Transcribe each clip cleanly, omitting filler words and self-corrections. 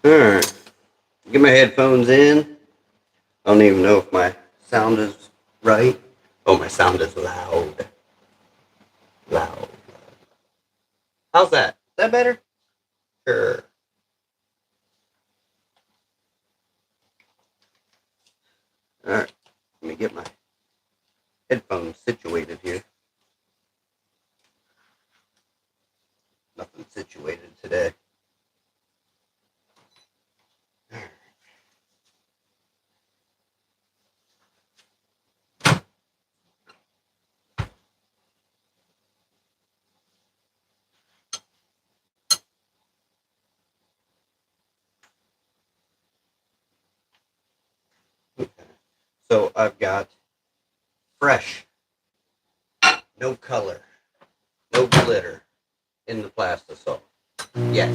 Alright, get my headphones in. I don't even know if my sound is right. Oh, my sound is loud. Loud. How's that? Is that better? Sure. Alright, let me get my headphones situated here. Nothing situated today. Okay. So I've got fresh, no color, no glitter in the plastisol yet.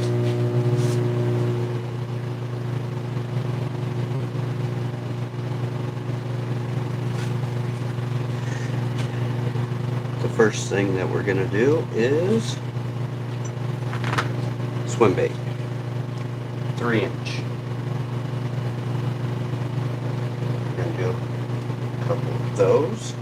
The first thing that we're gonna do is swim bait, 3-inch. We're gonna do a couple of those.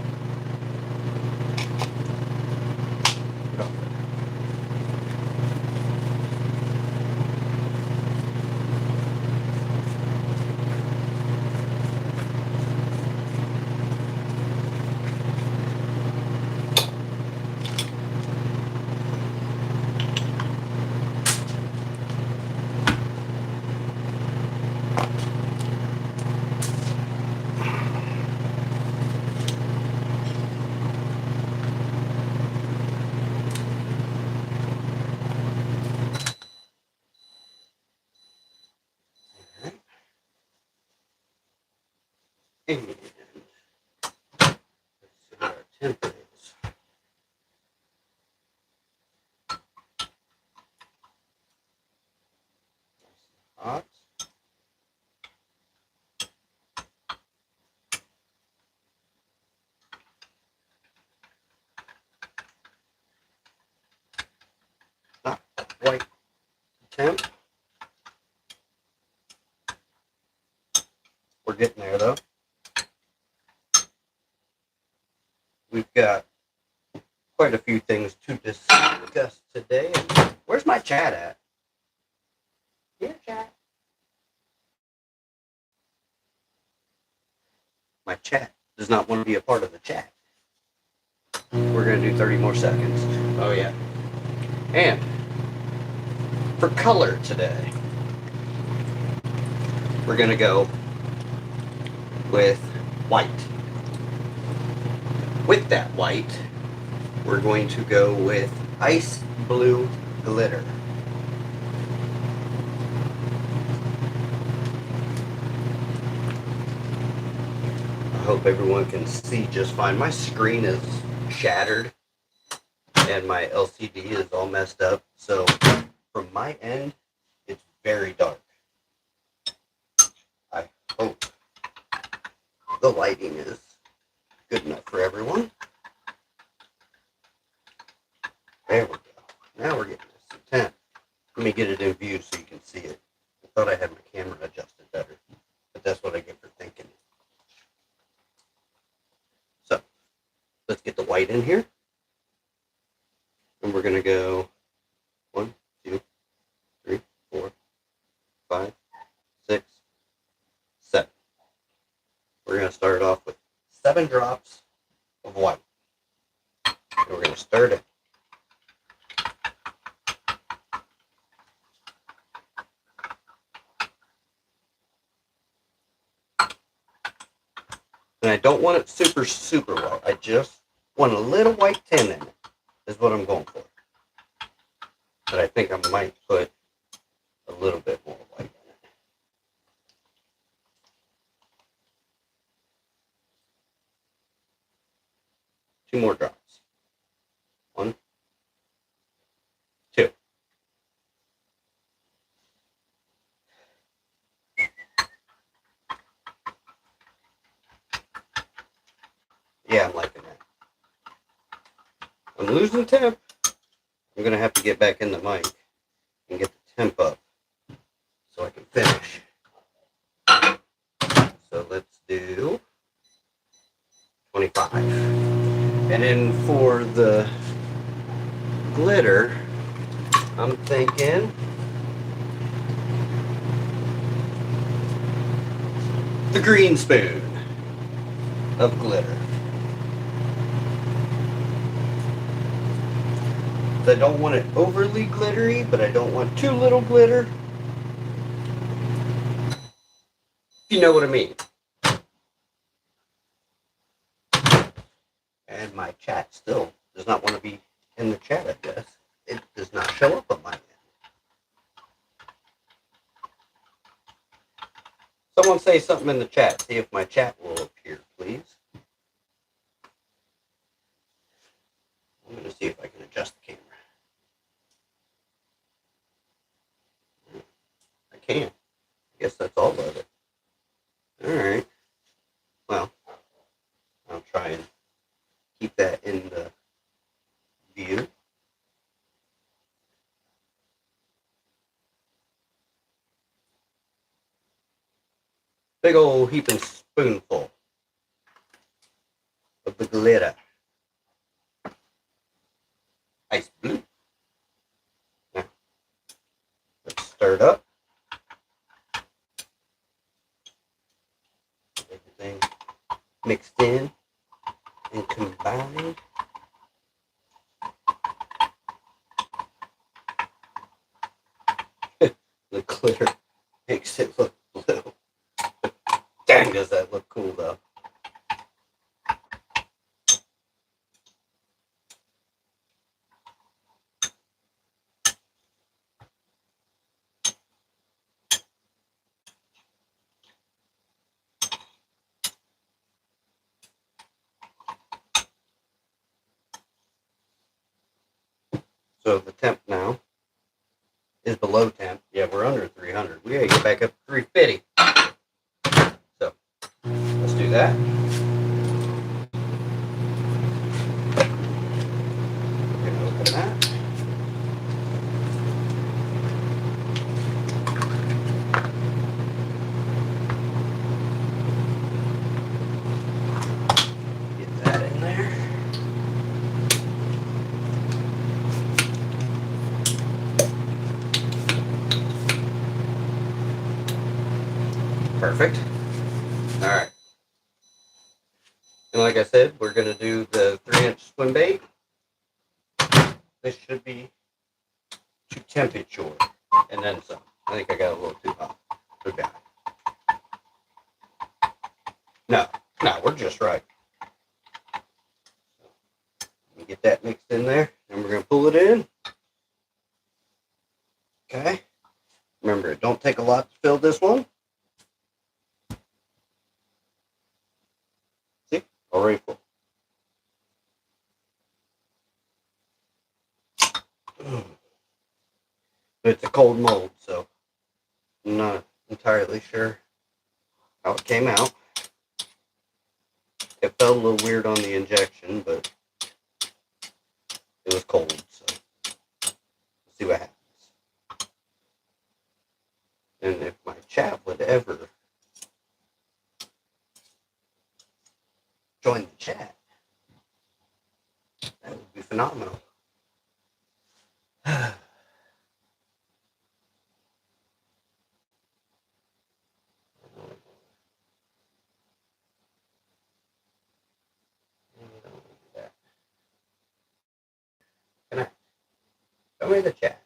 And let's see what our temp is. Hot. Not quite temp. We're getting there though. We've got quite a few things to discuss today. Where's my chat at? Here, chat. My chat does not want to be a part of the chat. We're going to do 30 more seconds. Oh, yeah. And for color today, we're going to go with white. With that white, we're going to go with ice blue glitter. I hope everyone can see just fine. My screen is shattered and my LCD is all messed up. So from my end, it's very dark. I hope the lighting is good enough for everyone. There we go. Now we're getting this to 10. Let me get it in view so you can see it. I thought I had my camera adjusted better, but that's what I get for thinking. So let's get the white in here. And we're going to go 1, 2, 3, 4, 5, 6, 7. We're going to start off with 7 drops of white. And we're going to stir it. And I don't want it super, super low. I just want a little white tint in it, is what I'm going for. But I think I might put a little bit more white in it. Two more drops. 1, 2. Yeah, I'm liking that. I'm losing temp. I'm going to have to get back in the mic and get the temp up so I can finish. So let's do 25. And then for the glitter, I'm thinking the green spoon of glitter. I don't want it overly glittery, but I don't want too little glitter. You know what I mean. And my chat still does not want to be in the chat, I guess. It does not show up on my end. Someone say something in the chat. See if my chat will appear, please. I'm going to see if I can adjust the camera. I can. I guess that's all of it. All right. Well, I'll try and keep that in the view. Big old heaping spoonful of the glitter. Ice blue. Now, let's stir it up. Everything mixed in and combined. The glitter makes it look blue. Dang, does that look cool though. So the temp now is below temp. Yeah, we're under 300. We gotta get back up to 350. So let's do that. We're gonna open that. Get that in there. Perfect. All right. And like I said, we're going to do the 3-inch swim bait. This should be to temperature and then some. I think I got a little too hot. Okay. No, we're just right. Let me get that mixed in there, and we're going to pull it in. Okay. Remember, it don't take a lot to fill this one. See? Already full. It's a cold mold, so I'm not entirely sure how it came out. It felt a little weird on the injection, but it was cold, so we'll see what happens. And if my chat would ever join the chat, that would be phenomenal. Can I? Show me the chat.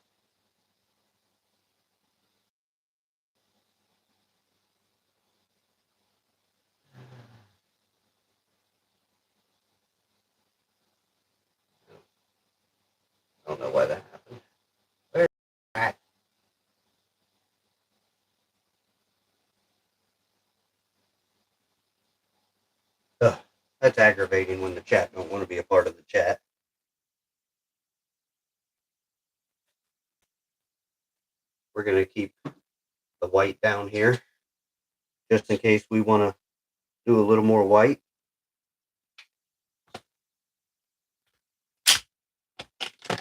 I don't know why that happened. Where's that? Ugh, that's aggravating when the chat don't want to be a part of the chat. We're going to keep the white down here just in case we want to do a little more white.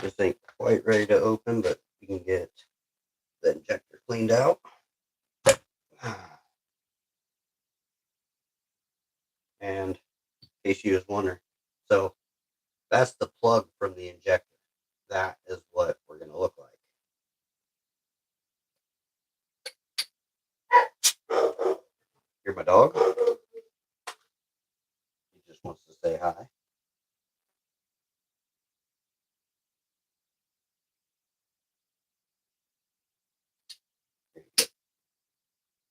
This ain't quite ready to open, but we can get the injector cleaned out. And in case you was wondering, so that's the plug from the injector. That is what we're going to look like. Hear my dog? He just wants to say hi.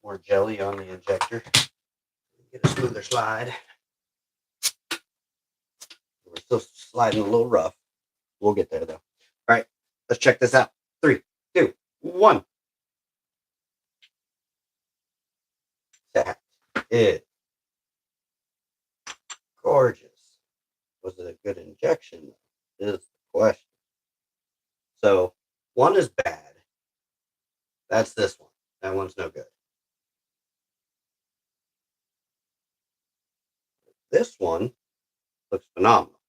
More jelly on the injector. Get a smoother slide. We're still sliding a little rough. We'll get there though. All right, let's check this out. 3, 2, 1. That is gorgeous. Was it a good injection? Is the question. So one is bad. That's this one. That one's no good. This one looks phenomenal.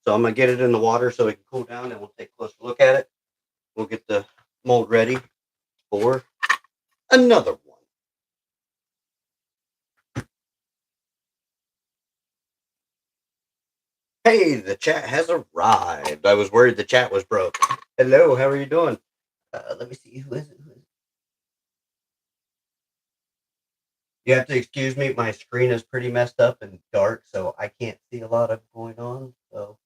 So I'm gonna get it in the water so it can cool down, and we'll take a closer look at it. We'll get the mold ready for another one. Hey, the chat has arrived. I was worried the chat was broke. Hello, how are you doing? Let me see. Who is it? You have to excuse me. My screen is pretty messed up and dark, so I can't see a lot of going on. So,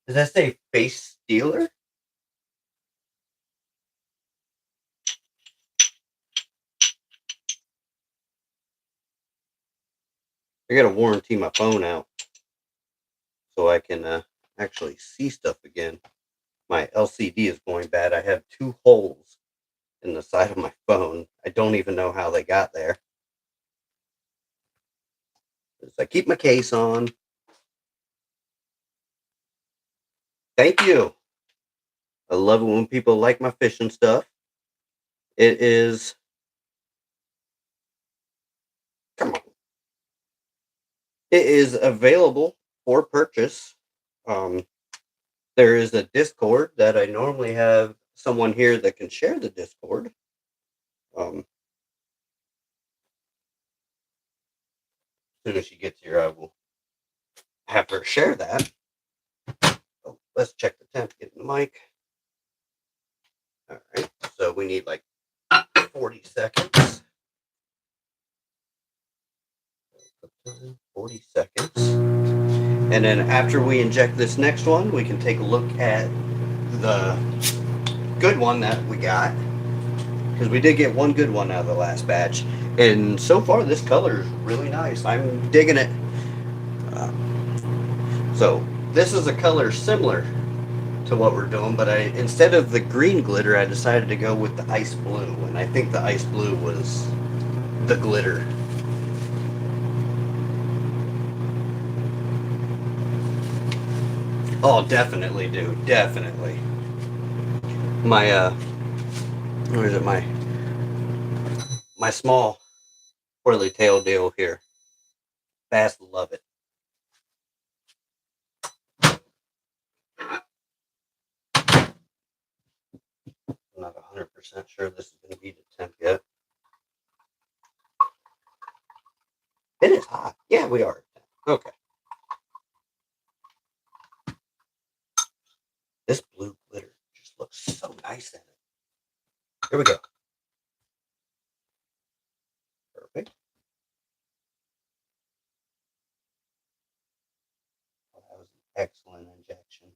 does that say face stealer? I gotta warranty my phone out so I can actually see stuff again. My LCD is going bad. I have 2 holes in the side of my phone. I don't even know how they got there. I keep my case on. Thank you. I love it when people like my fishing stuff. It is. Come on. It is available for purchase. There is a Discord that I normally have someone here that can share the Discord. As soon as she gets here, I will have her share that. Oh, let's check the temp, get in the mic. All right, so we need like 40 seconds. 40 seconds. And then after we inject this next one, we can take a look at the good one that we got. Because we did get one good one out of the last batch. And so far, this color is really nice. I'm digging it. So this is a color similar to what we're doing, but instead of the green glitter, I decided to go with the ice blue. And I think the ice blue was the glitter. Oh, definitely, dude. Definitely. Where is it? My small whirly tail deal here. Bass love it. I'm not 100% sure this is going to be the temp yet. It is hot. Yeah, we are. Okay. This blue glitter just looks so nice in it. Here we go. Perfect. Oh, that was an excellent injection.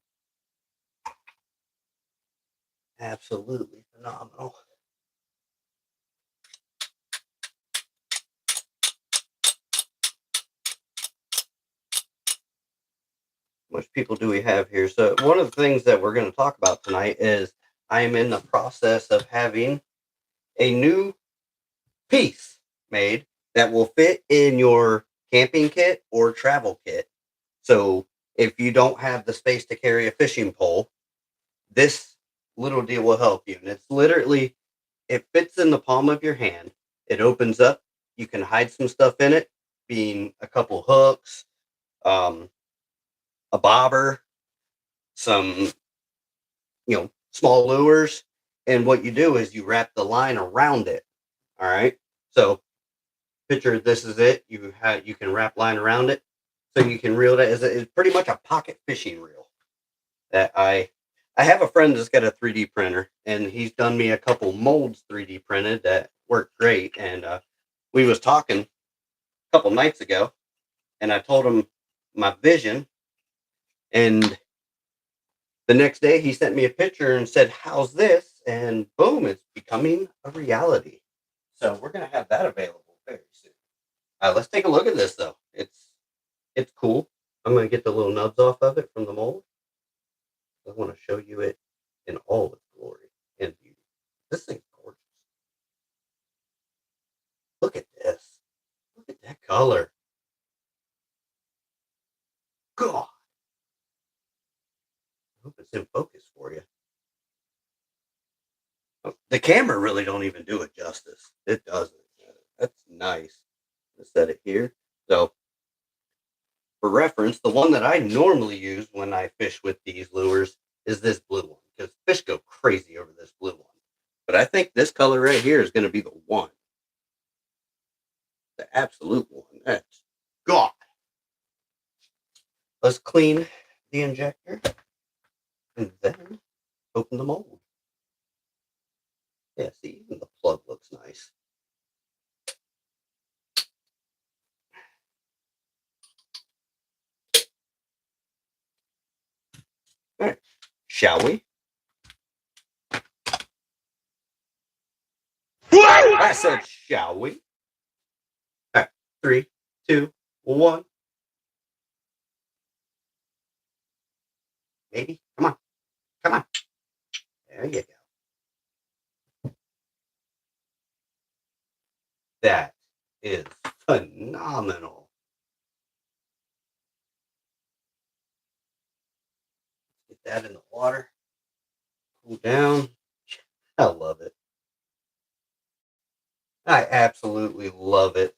Absolutely phenomenal. How much people do we have here? So one of the things that we're going to talk about tonight is I am in the process of having a new piece made that will fit in your camping kit or travel kit. So if you don't have the space to carry a fishing pole, this little deal will help you. And it's literally, it fits in the palm of your hand. It opens up. You can hide some stuff in it, being a couple hooks, a bobber, some, small lures. And what you do is you wrap the line around it. All right. So picture this is it. You can wrap line around it, so you can reel it. It's pretty much a pocket fishing reel that I have a friend that's got a 3D printer, and he's done me a couple molds 3D printed that work great. And we was talking a couple nights ago, and I told him my vision, and the next day he sent me a picture and said, "How's this?" And boom, it's becoming a reality. So we're gonna have that available very soon. Let's take a look at this though. It's cool. I'm gonna get the little nubs off of it from the mold. I want to show you it in all its glory and beauty. This thing's gorgeous. Look at this. Look at that color. God. I hope it's in focus for you. Oh, the camera really don't even do it justice. It doesn't. That's nice. Let's set it here. So for reference, the one that I normally use when I fish with these lures is this blue one because fish go crazy over this blue one. But I think this color right here is going to be the one, the absolute one. That's God. Let's clean the injector and then open the mold. Yeah, see, even the plug looks nice. All right, shall we? I said, shall we? All right, 3, 2, 1. Maybe. Come on. Come on. There you go. That is phenomenal. Get that in the water. Cool down. I love it. I absolutely love it.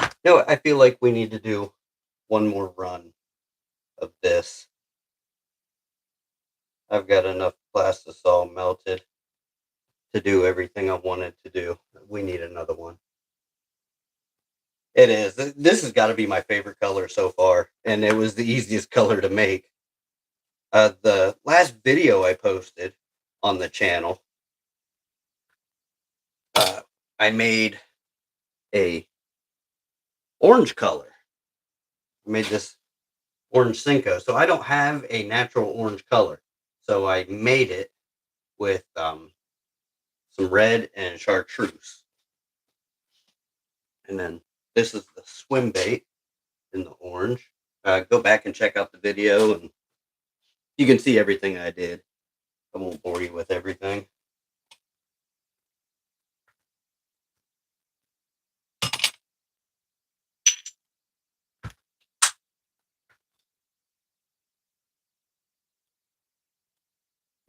You know, I feel like we need to do one more run of this. I've got enough plastisol melted to do everything I wanted to do. We need another one. It is. This has got to be my favorite color so far, and it was the easiest color to make. The last video I posted on the channel, uh, I made a orange color. I made this orange Cinco, so I don't have a natural orange color. So I made it with some red and chartreuse. And then this is the swim bait in the orange. Go back and check out the video, and you can see everything I did. I won't bore you with everything.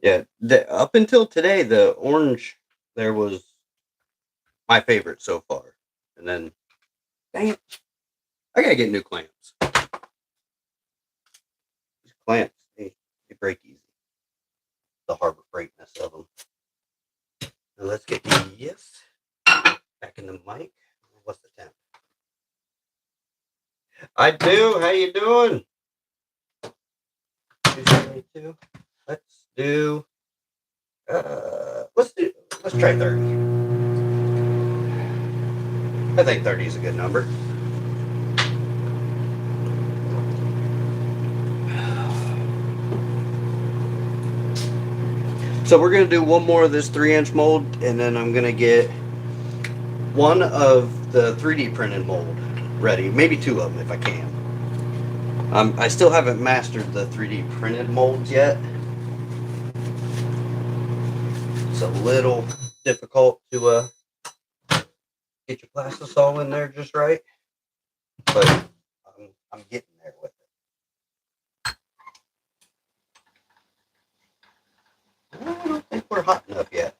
Yeah, up until today, the orange there was my favorite so far. And then, dang it, I gotta get new clamps. These clamps, they break easy. The Harbor Freightness of them. Now let's get yes back in the mic. What's the temp? I do. How you doing? 272. Let's do. Let's try 30. I think 30 is a good number. So we're gonna do one more of this 3-inch mold, and then I'm gonna get one of the 3D printed mold ready. Maybe 2 of them if I can. I still haven't mastered the 3D printed molds yet. It's a little difficult to get your plastisol in there just right, but I'm getting there with it. I don't think we're hot enough yet.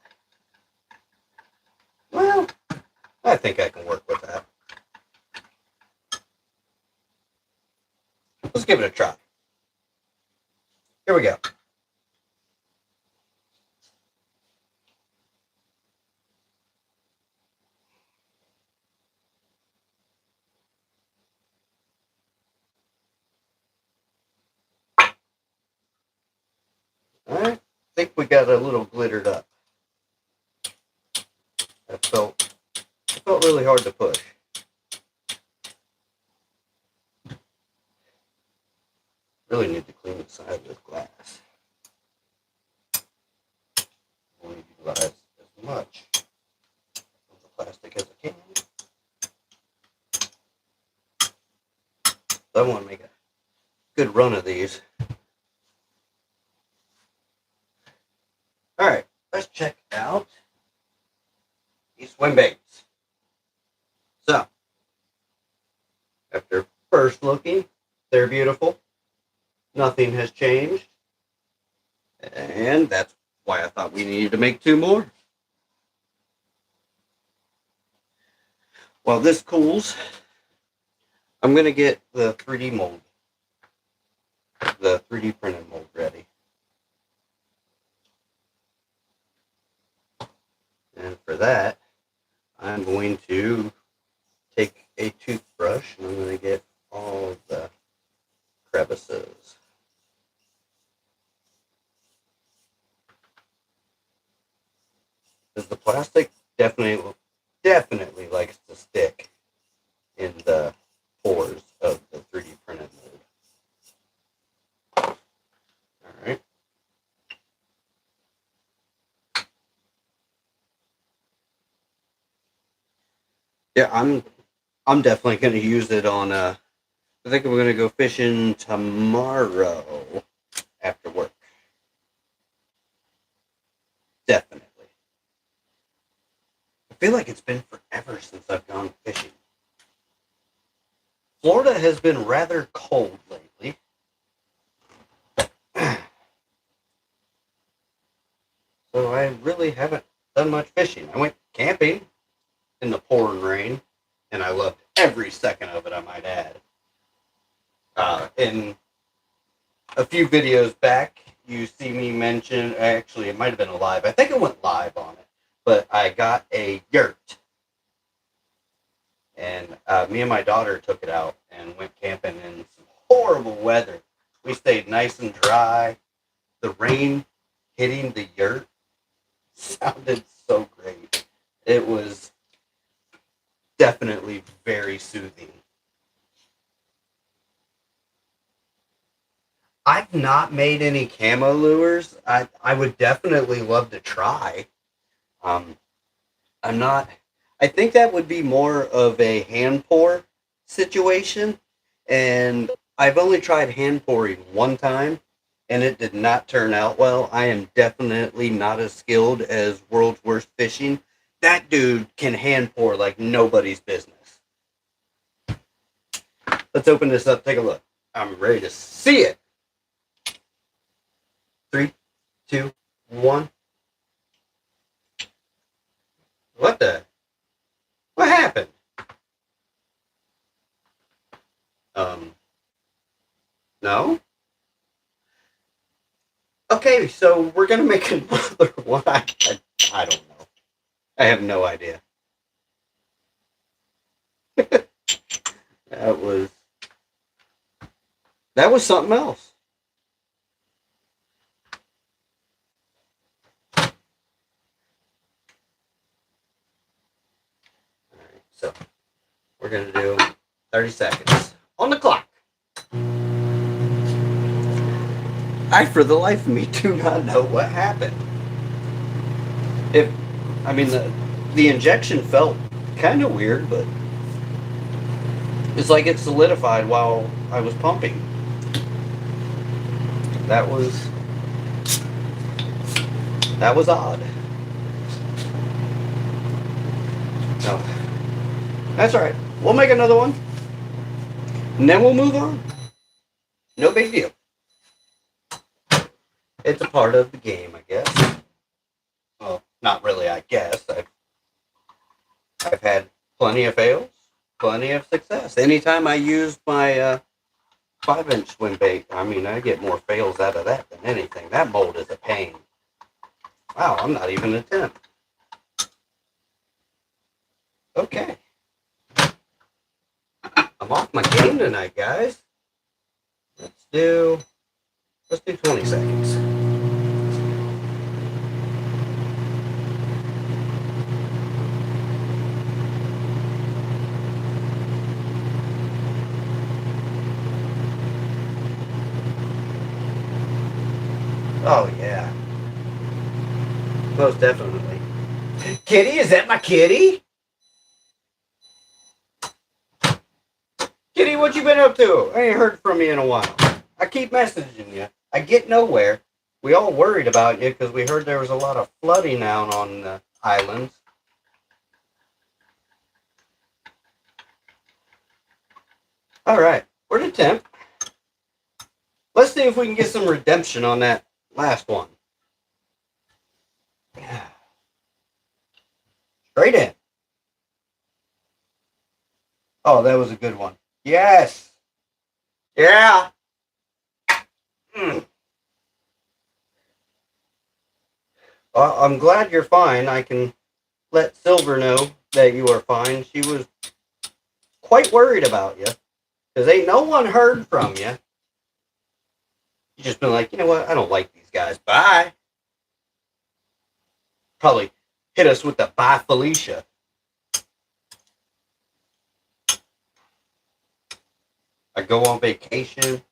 Well, I think I can work with that. Let's give it a try. Here we go. I think we got a little glittered up. It felt really hard to push. Really need to clean the side of this glass. Only utilize as much of the plastic as I can. So I want to make a good run of these. All right, let's check out these swim baits. So, after first looking, they're beautiful. Nothing has changed. And that's why I thought we needed to make 2 more. While this cools, I'm going to get the 3D mold, the 3D printed mold ready. And for that, I'm going to take a toothbrush and I'm going to get all of the crevices. Because the plastic definitely likes to stick in the pores of the 3D printed mold. Alright. Yeah, I'm definitely going to use it on I think we're going to go fishing tomorrow after work. Definitely. I feel like it's been forever since I've gone fishing. Florida has been rather cold lately. So I really haven't done much fishing. I went camping in the pouring rain, and I loved every second of it, I might add. In a few videos back, you see me mention, actually, it might have been a live. I think it went live on it, but I got a yurt. And me and my daughter took it out and went camping in some horrible weather. We stayed nice and dry. The rain hitting the yurt sounded so great. It was definitely very soothing. I've not made any camo lures. I would definitely love to try. I'm not. I think that would be more of a hand pour situation, and I've only tried hand pouring one time, and it did not turn out well. I am definitely not as skilled as World's Worst Fishing. That dude can hand pour like nobody's business. Let's open this up, take a look. I'm ready to see it. 3, 2, 1. What the? What happened? No? Okay, so we're gonna make another one. I don't know. I have no idea. That was something else. Alright, so we're gonna do 30 seconds on the clock. I, for the life of me, do not know what happened. The injection felt kind of weird, but it's like it solidified while I was pumping. That was odd. No, that's all right. We'll make another one, and then we'll move on. No big deal. It's a part of the game, I guess. Well, not really, I guess. I've had plenty of fails, plenty of success. Anytime I use my 5-inch swim bait, I get more fails out of that than anything. That mold is a pain. Wow, I'm not even a 10. Okay. I'm off my game tonight, guys. Let's do 20 seconds. Most definitely. Kitty, is that my kitty? Kitty, what you been up to? I ain't heard from you in a while. I keep messaging you. I get nowhere. We all worried about you because we heard there was a lot of flooding down on the islands. All right, we're the 10th. Let's see if we can get some redemption on that last one. Straight in. Oh, that was a good one. Yes. Yeah. Mm. I'm glad you're fine. I can let Silver know that you are fine. She was quite worried about you because ain't no one heard from you. You just been like, you know what? I don't like these guys. Bye. Probably hit us with the bye, Felicia. I go on vacation,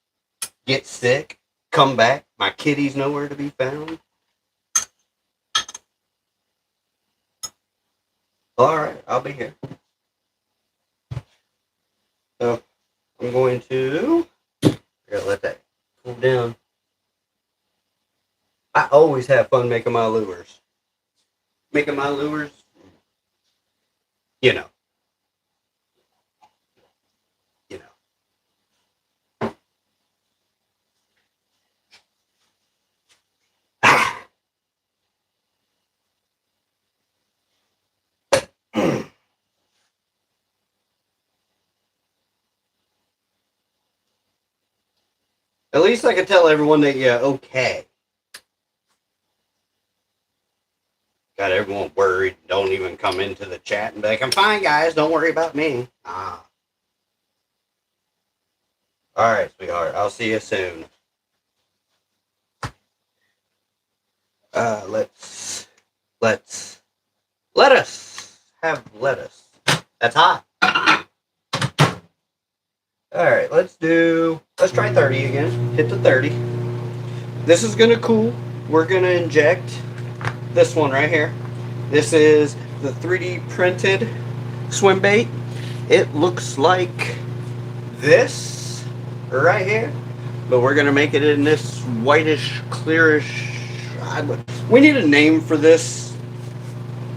get sick, come back. My kitty's nowhere to be found. All right, I'll be here. So I'm going to let that cool down. I always have fun making my lures. Making my lures, you know, you know. At least I can tell everyone that you're okay. Got everyone worried. Don't even come into the chat and be like, I'm fine, guys. Don't worry about me. Ah. All right, sweetheart. I'll see you soon. Let's have lettuce. That's hot. All right, let's try 30 again. Hit the 30. This is gonna cool. We're gonna inject this one right here. This is the 3D printed swim bait. It looks like this right here, but we're gonna make it in this whitish, clearish. We need a name for this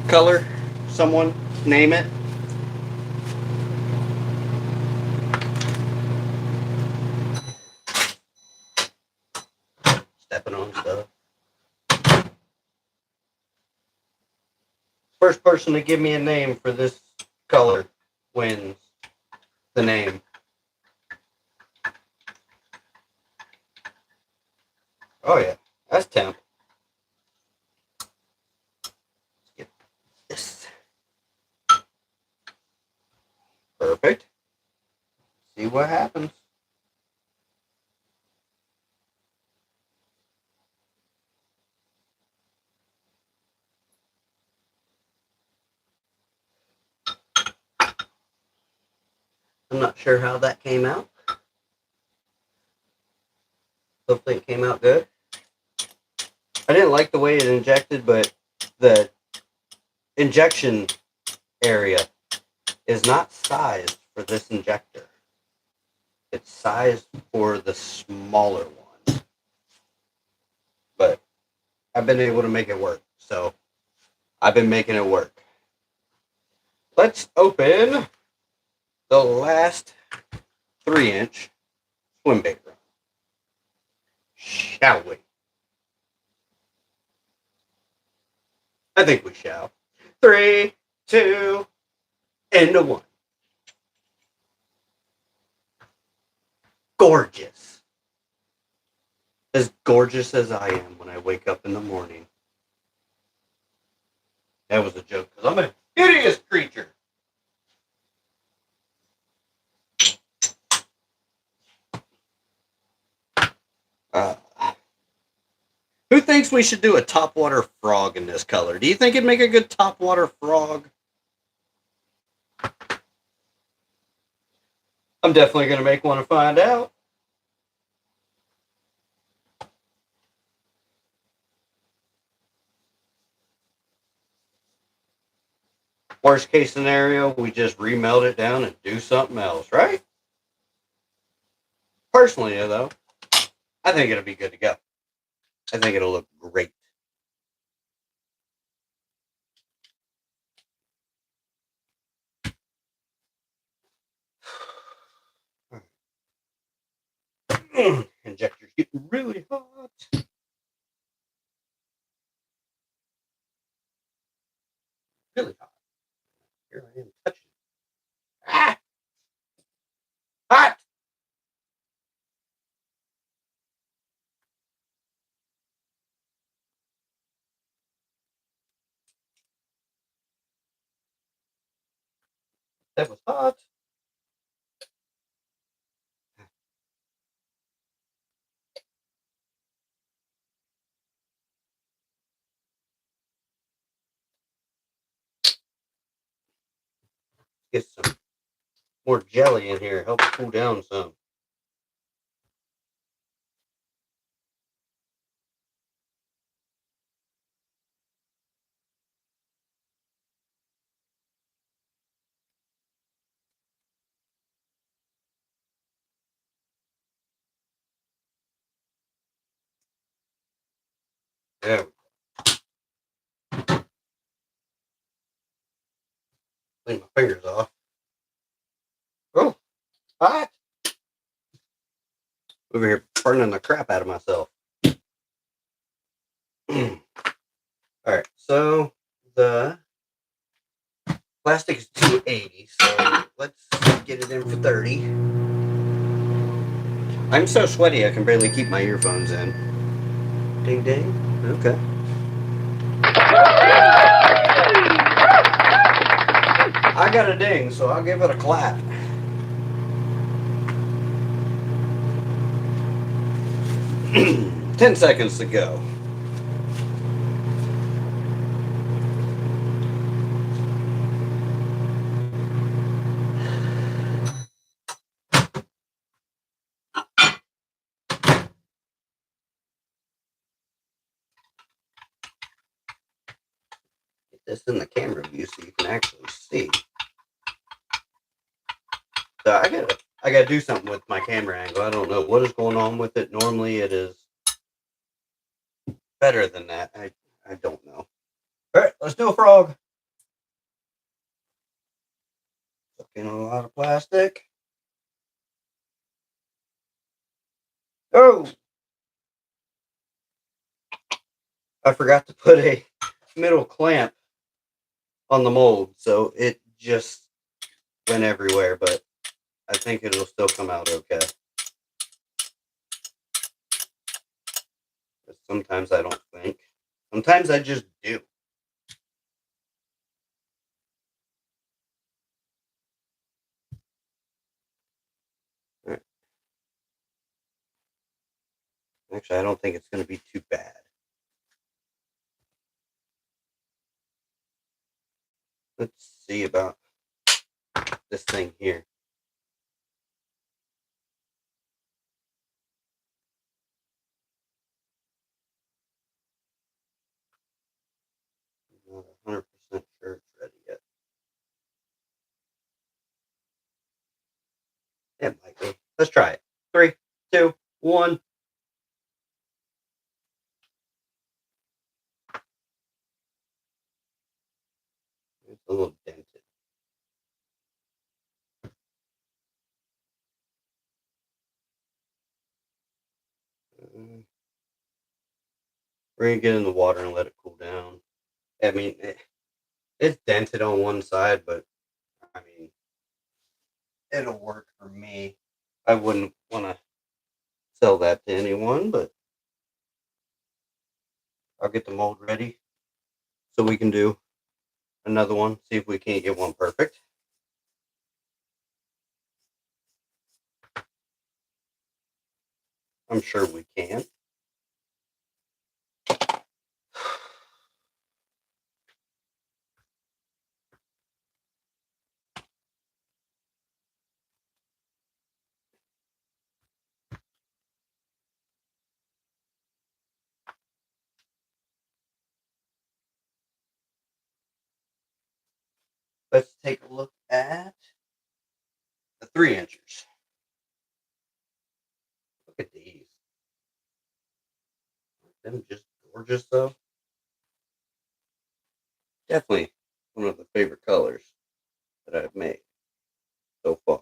color. Someone name it. Stepping on stuff. First person to give me a name for this color wins the name. Oh yeah, that's temp. Let's get this. Perfect. See what happens. I'm not sure how that came out. Hopefully it came out good. I didn't like the way it injected, but the injection area is not sized for this injector. It's sized for the smaller one. But I've been able to make it work. So I've been making it work. Let's open the last 3-inch swim bait run. Shall we? I think we shall. 3, 2, and 1. Gorgeous. As gorgeous as I am when I wake up in the morning. That was a joke, because I'm a hideous creature. Who thinks we should do a topwater frog in this color? Do you think it'd make a good topwater frog? I'm definitely going to make one to find out. Worst case scenario, we just remelt it down and do something else, right? Personally, though, I think it'll be good to go. I think it'll look great. Injector's getting really hot. Really hot. Here I am touching it. Ah! Hot! That was hot. Get some more jelly in here. Help it cool down some. There we go. Clean my fingers off. Oh, hot. Over here burning the crap out of myself. All right, so the plastic is 280, so let's get it in for 30. I'm so sweaty I can barely keep my earphones in. Ding ding. Okay. I got a ding, so I'll give it a clap. Ten seconds to go. Get this in the camera view so you can actually see. So I gotta do something with my camera angle. I don't know what is going on with it. Normally it is better than that. I don't know. All right, let's do a frog. Suck in a lot of plastic. Oh, I forgot to put a middle clamp on the mold, so it just went everywhere, but I think it'll still come out okay. But sometimes I don't think. Sometimes I just do. Right. Actually, I don't think it's going to be too bad. Let's see about this thing here. I'm not 100% sure it's ready yet. It might be. Let's try it. 3, 2, 1. It's a little dented. We're going to get in the water and let it cool down. I mean, it's dented on one side, but I mean, it'll work for me. I wouldn't want to sell that to anyone, but I'll get the mold ready so we can do another one. See if we can't get one perfect. I'm sure we can. take a look at the 3-inchers. Look at these. Aren't them just gorgeous, though? Definitely one of the favorite colors that I've made so far.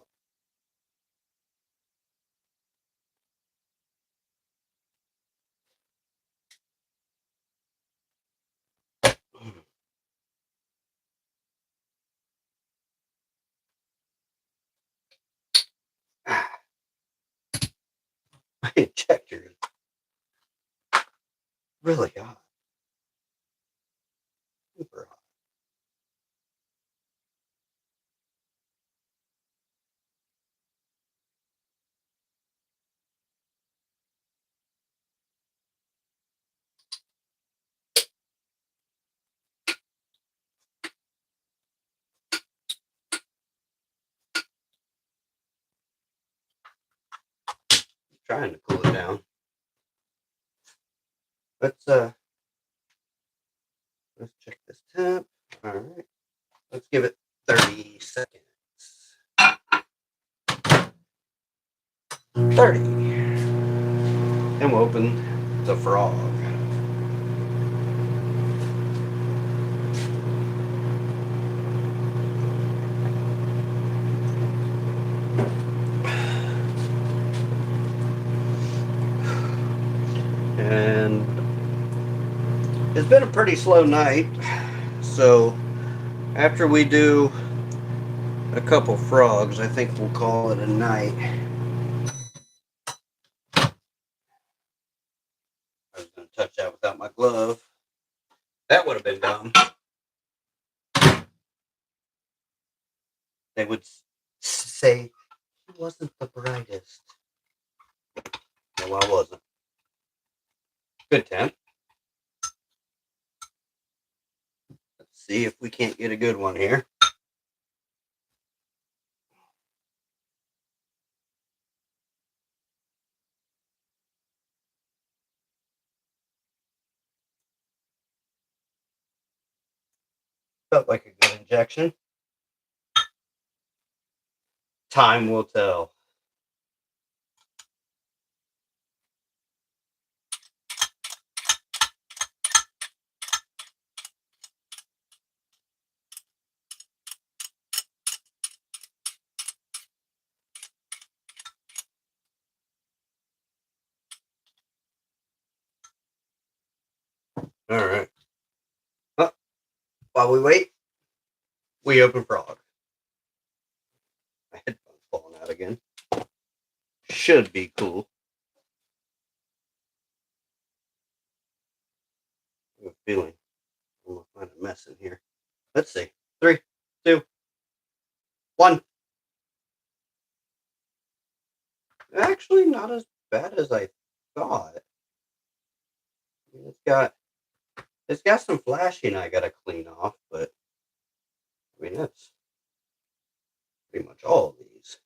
My injector is really hot. Super hot. I'm trying to cool it down. Let's check this temp. All right. Let's give it 30 seconds. 30. And we'll open the frog. And it's been a pretty slow night. So after we do a couple frogs, I think we'll call it a night. I was going to touch that without my glove. That would have been dumb. They would say he wasn't the brightest. No, I wasn't. Good temp. Let's see if we can't get a good one here. Felt like a good injection. Time will tell. All right. Well, while we wait, we open frog. My headphone's falling out again. Should be cool. I have a feeling I'm gonna find a mess in here. Let's see. 3, 2, 1. Actually, not as bad as I thought. I mean, it's got some flashing I gotta clean off, but I mean that's pretty much all of these.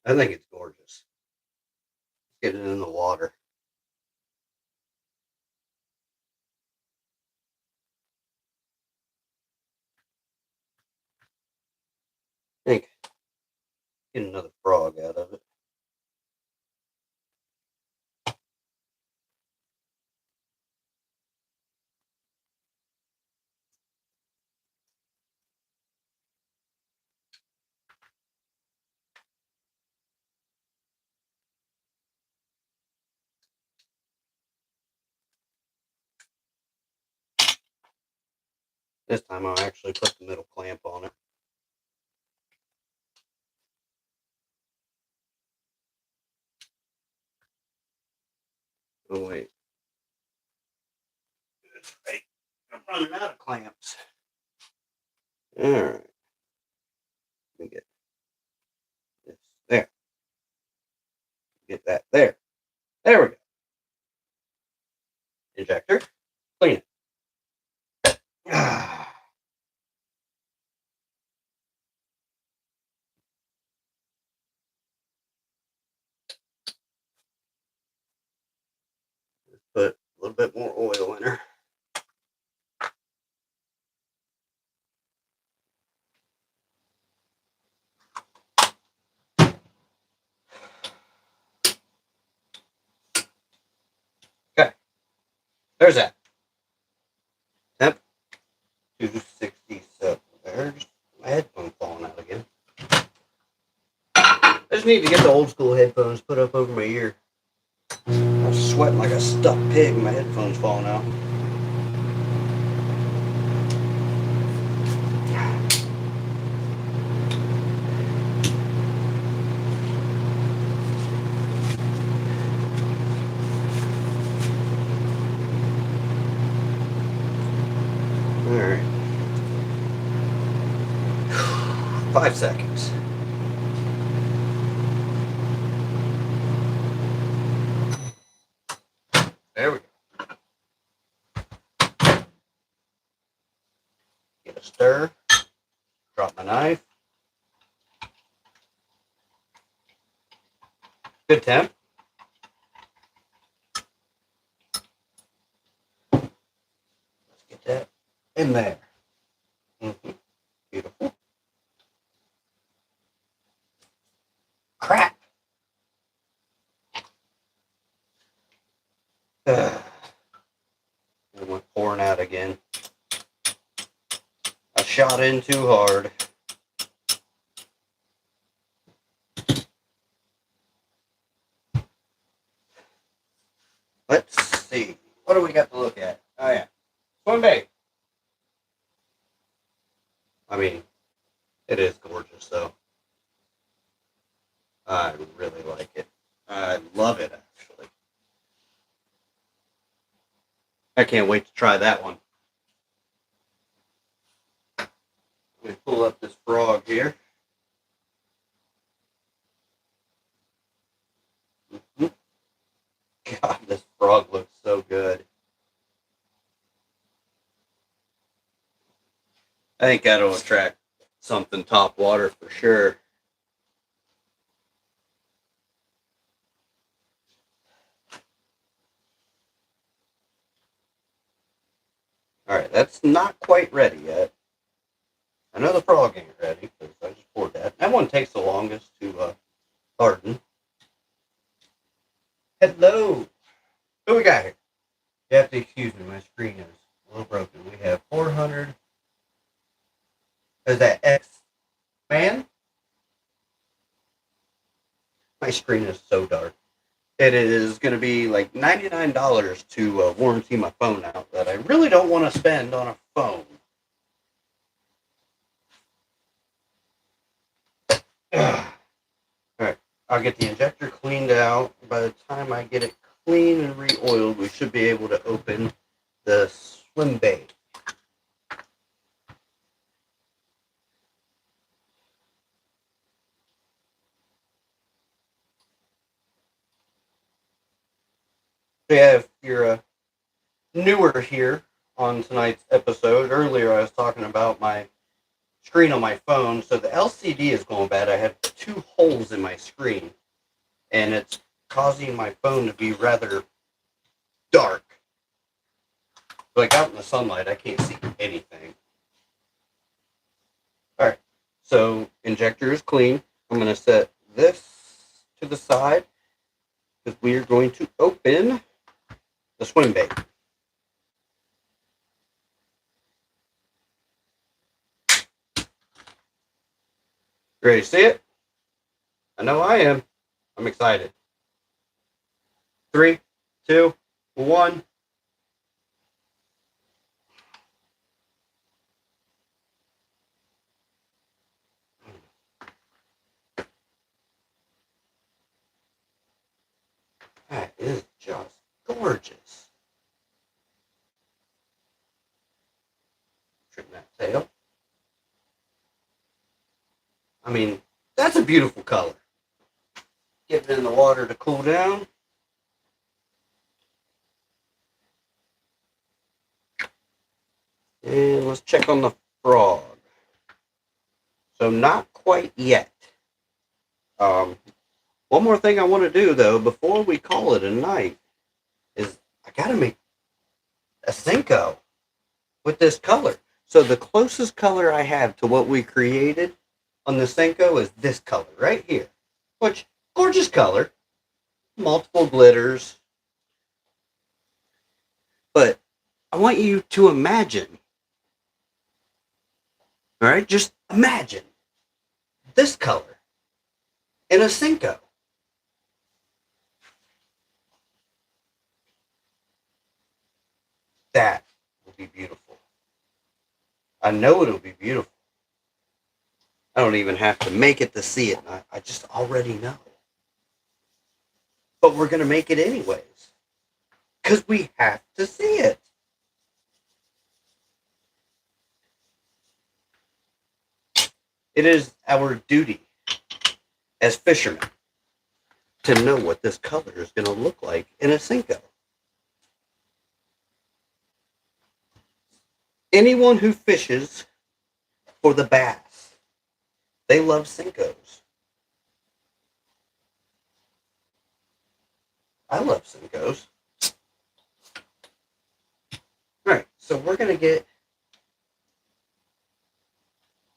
I think it's gorgeous. Let's get it in the water. I think get another frog out of it. This time I'll actually put the middle clamp on it. Oh wait. That's right. I'm running out of clamps. Alright. Let me get this there. Get that there. There we go. Injector. Clean it. Where's that? Temp 267. There's my headphone falling out again. I just need to get the old school headphones put up over my ear. I'm sweating like a stuffed pig. My headphones falling out. Alright. 5 seconds. There we go. Get a stir. Drop my knife. Good temp. Let's get that in there. Beautiful. Crap. And we're pouring out again. I shot in too hard. Let's see. What do we got to look at? Oh, yeah. Swim bait. I mean, it is gorgeous, though. I really like it. I love it, actually. I can't wait to try that one. Let me pull up this frog here. God, this frog looks so good. I think that'll attract something top water for sure. Alright, that's not quite ready yet. I know the frog ain't ready because I just poured that. That one takes the longest to harden. Hello! Who we got here? You have to excuse me, my screen is a little broken. We have 400. Is that X man? My screen is so dark. It is going to be like $99 to warranty my phone out that I really don't want to spend on a phone. Alright, I'll get the injector cleaned out. By the time I get it clean and re-oiled, we should be able to open the swim bait. So yeah, if you're newer here on tonight's episode, earlier I was talking about my screen on my phone. So the LCD is going bad. I have 2 holes in my screen, and it's causing my phone to be rather dark. Like out in the sunlight, I can't see anything. Alright, so injector is clean. I'm going to set this to the side because we are going to open the swim bait. Ready to see it? I know I am. I'm excited. 3, 2, 1. That is just gorgeous. Trim that tail. I mean, that's a beautiful color. Get it in the water to cool down. And let's check on the frog. So not quite yet. One more thing I want to do, though, before we call it a night, is I got to make a Senko with this color. So the closest color I have to what we created on the Senko is this color right here. Which, gorgeous color. Multiple glitters. But I want you to imagine, all right, just imagine this color in a Cinco. That will be beautiful. I know it'll be beautiful. I don't even have to make it to see it. I just already know. But we're going to make it anyways. Because we have to see it. It is our duty as fishermen to know what this color is going to look like in a Cinco. Anyone who fishes for the bass, they love Cincos. I love Cincos. All right, so we're going to get,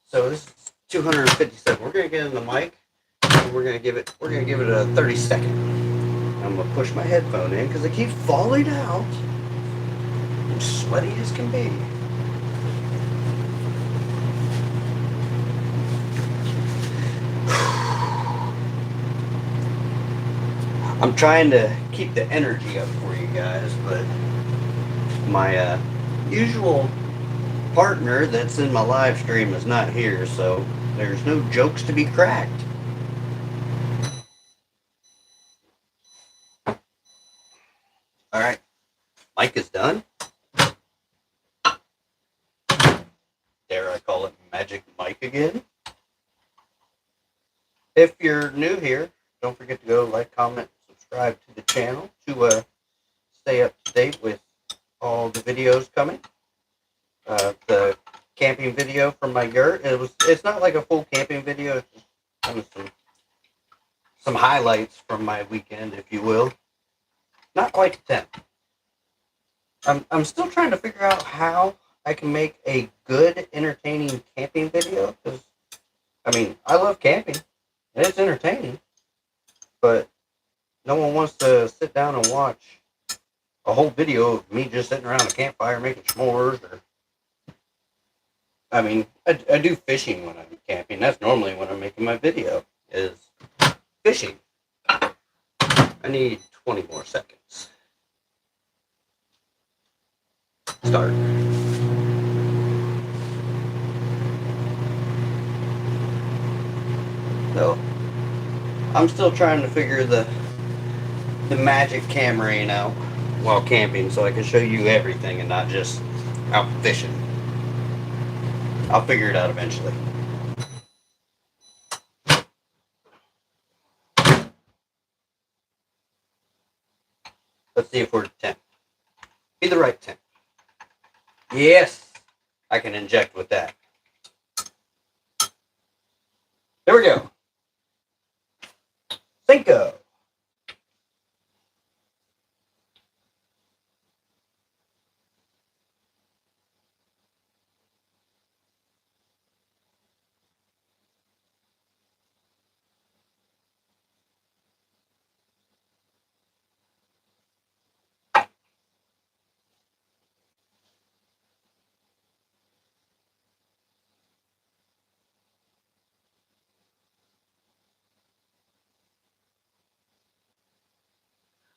so this is 257. We're going to get in the mic, and we're going to give it a 30 second. I'm going to push my headphone in because it keeps falling out. I'm sweaty as can be. I'm trying to keep the energy up for you guys, but my usual partner that's in my live stream is not here, so there's no jokes to be cracked. All right, mic is done. Dare I call it magic mic again? If you're new here, don't forget to go like, comment, subscribe to the channel to stay up to date with all the videos coming. The camping video from my yurt, it's not like a full camping video, it's just kind of some highlights from my weekend, if you will. Not quite to 10. I'm still trying to figure out how I can make a good, entertaining camping video, because, I mean, I love camping, and it's entertaining, but no one wants to sit down and watch a whole video of me just sitting around a campfire making s'mores, or, I mean, I do fishing when I'm camping. That's normally when I'm making my video, is fishing. I need 20 more seconds. Start. So, I'm still trying to figure the magic camera out while camping so I can show you everything and not just out fishing. I'll figure it out eventually. Let's see if we're 10. Be the right 10. Yes, I can inject with that. There we go. Cinco.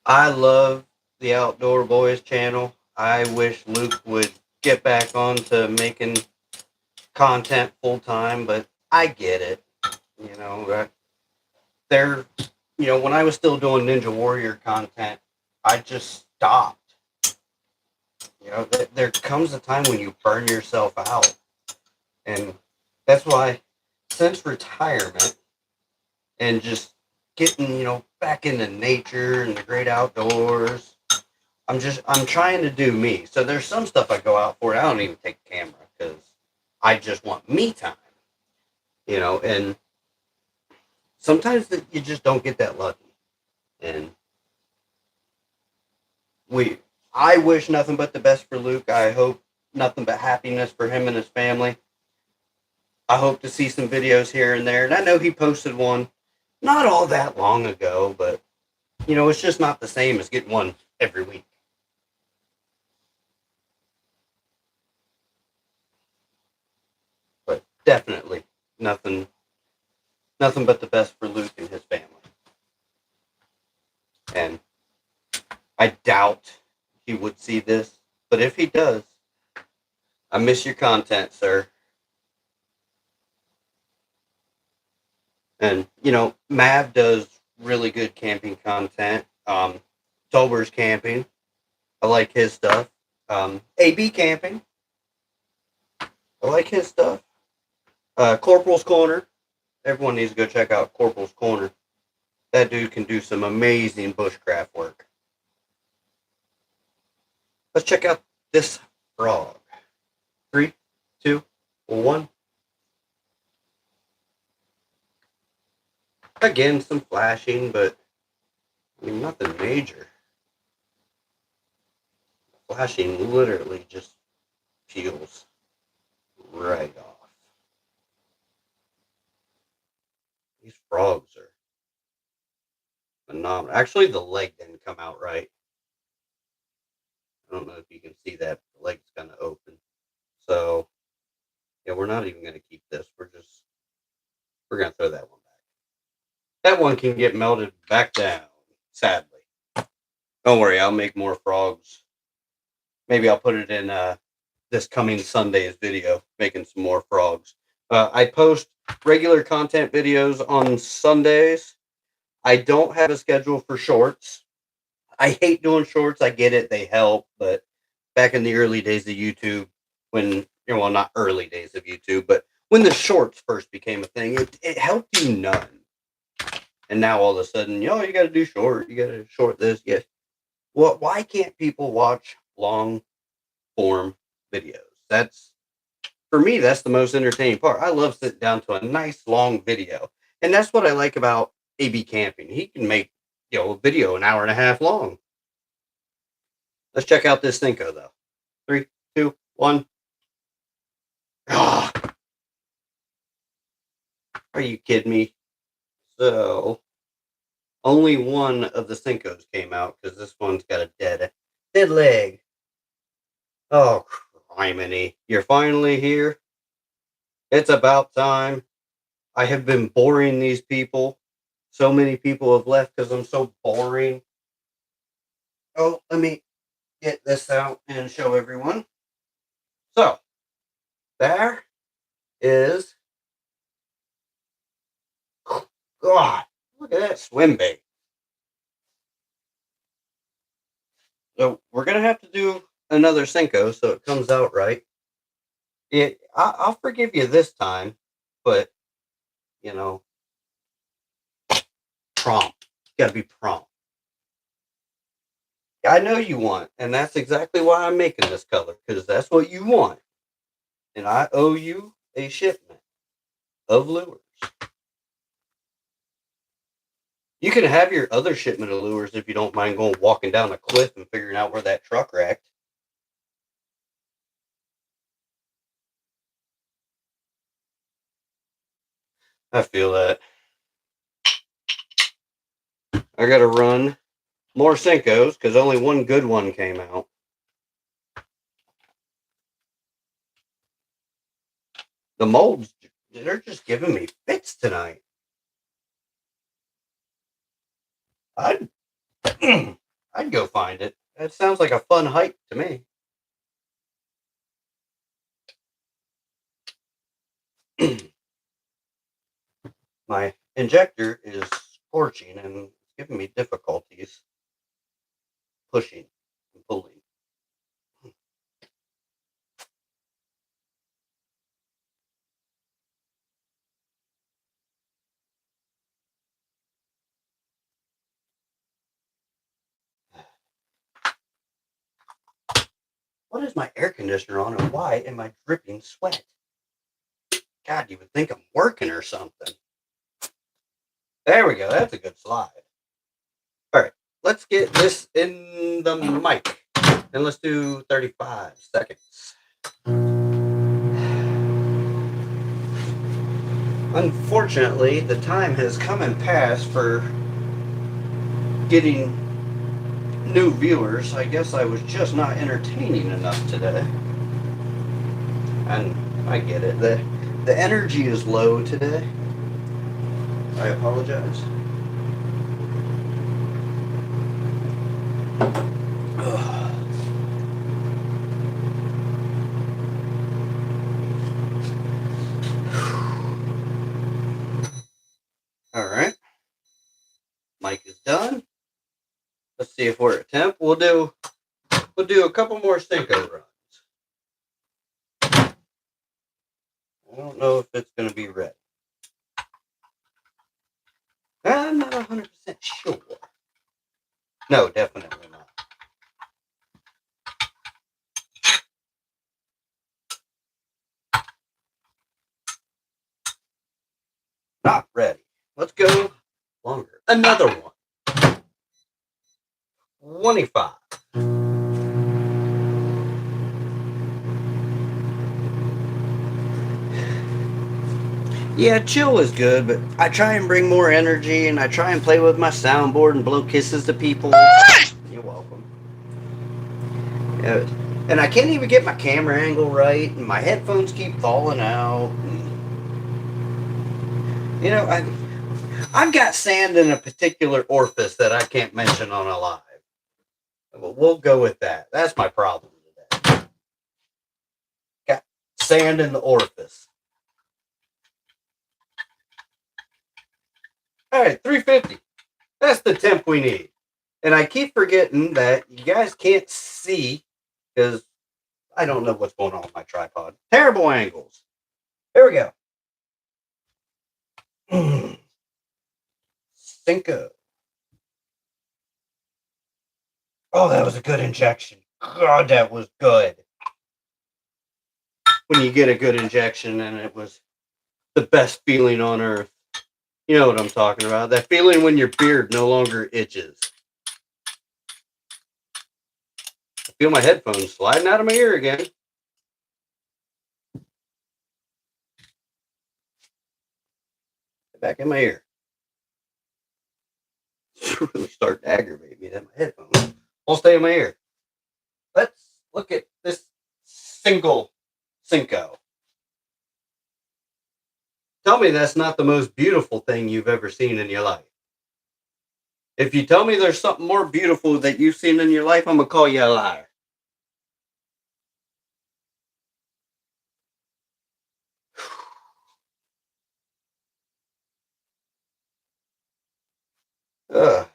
I love the Outdoor Boys channel. I wish Luke would get back on to making content full time, but I get it. You know, they're, you know, when I was still doing Ninja Warrior content, I just stopped. You know, there comes a time when you burn yourself out. And that's why, since retirement and just getting, you know, back into nature and the great outdoors, I'm trying to do me. So there's some stuff I go out for. I don't even take a camera because I just want me time, you know, and sometimes you just don't get that lucky. And I wish nothing but the best for Luke. I hope nothing but happiness for him and his family. I hope to see some videos here and there. And I know he posted one not all that long ago, but, you know, it's just not the same as getting one every week. definitely nothing but the best for Luke and his family. And I doubt he would see this, but if he does, I miss your content, sir. And Mav does really good camping content. Tolber's camping. I like his stuff. AB camping. I like his stuff. Corporal's Corner. Everyone needs to go check out Corporal's Corner. That dude can do some amazing bushcraft work. Let's check out this frog. 3, 2, 1. Again, some flashing, but I mean, nothing major. Flashing literally just peels right off. These frogs are phenomenal. Actually, the leg didn't come out right. I don't know if you can see that. The leg's kind of open. So, yeah, we're not even going to keep this. We're going to throw that one back. That one can get melted back down, sadly. Don't worry, I'll make more frogs. Maybe I'll put it in this coming Sunday's video, making some more frogs. I post regular content videos on Sundays. I don't have a schedule for shorts. I hate doing shorts. I get it. They help. But back in the early days of YouTube, when, well, not early days of YouTube, but when the shorts first became a thing, it helped you none. And now all of a sudden, you got to do short. You got to short this. Yes. Well, why can't people watch long form videos? For me, that's the most entertaining part. I love sitting down to a nice long video. And that's what I like about AB Camping. He can make, a video an hour and a half long. Let's check out this Cinco, though. 3, 2, 1. Ah, are you kidding me? So, only one of the Cincos came out because this one's got a dead leg. Oh, criminy. You're finally here. It's about time. I have been boring these people. So many people have left because I'm so boring. Oh, let me get this out and show everyone. So, there is... God, look at that swim bait. So, we're going to have to do another Cinco so it comes out right. I'll forgive you this time, but, prompt. You got to be prompt. I know you want, and that's exactly why I'm making this color, because that's what you want. And I owe you a shipment of lures. You can have your other shipment of lures if you don't mind going walking down a cliff and figuring out where that truck wrecked. I feel that. I got to run more Cincos because only one good one came out. The molds, they're just giving me fits tonight. I'd go find it. That sounds like a fun hike to me. My injector is scorching and it's giving me difficulties pushing and pulling. What is my air conditioner on and why am I dripping sweat? God, you would think I'm working or something. There we go. That's a good slide. All right. Let's get this in the mic. And let's do 35 seconds. Unfortunately, the time has come and passed for getting new viewers. I guess I was just not entertaining enough today. And I get it. The energy is low today. I apologize. All right. Mic is done. Let's see if we're at temp. We'll do a couple more Cinco runs. I don't know if it's going to be ready. I'm not 100% sure. No, definitely not. Not ready. Let's go longer. Another one. 25. Yeah, chill is good, but I try and bring more energy, and I try and play with my soundboard and blow kisses to people. You're welcome. Yeah, and I can't even get my camera angle right, and my headphones keep falling out. You know, I've got sand in a particular orifice that I can't mention on a live. But we'll go with that. That's my problem today. Got sand in the orifice. All right, 350. That's the temp we need. And I keep forgetting that you guys can't see because I don't know what's going on with my tripod. Terrible angles. There we go. Cinco. Oh, that was a good injection. God, that was good. When you get a good injection, and it was the best feeling on earth. You know what I'm talking about. That feeling when your beard no longer itches. I feel my headphones sliding out of my ear again. Back in my ear. It's really starting to aggravate me that my headphones won't stay in my ear. Let's look at this single Cinco. Tell me that's not the most beautiful thing you've ever seen in your life. If you tell me there's something more beautiful that you've seen in your life, I'm going to call you a liar. Ugh.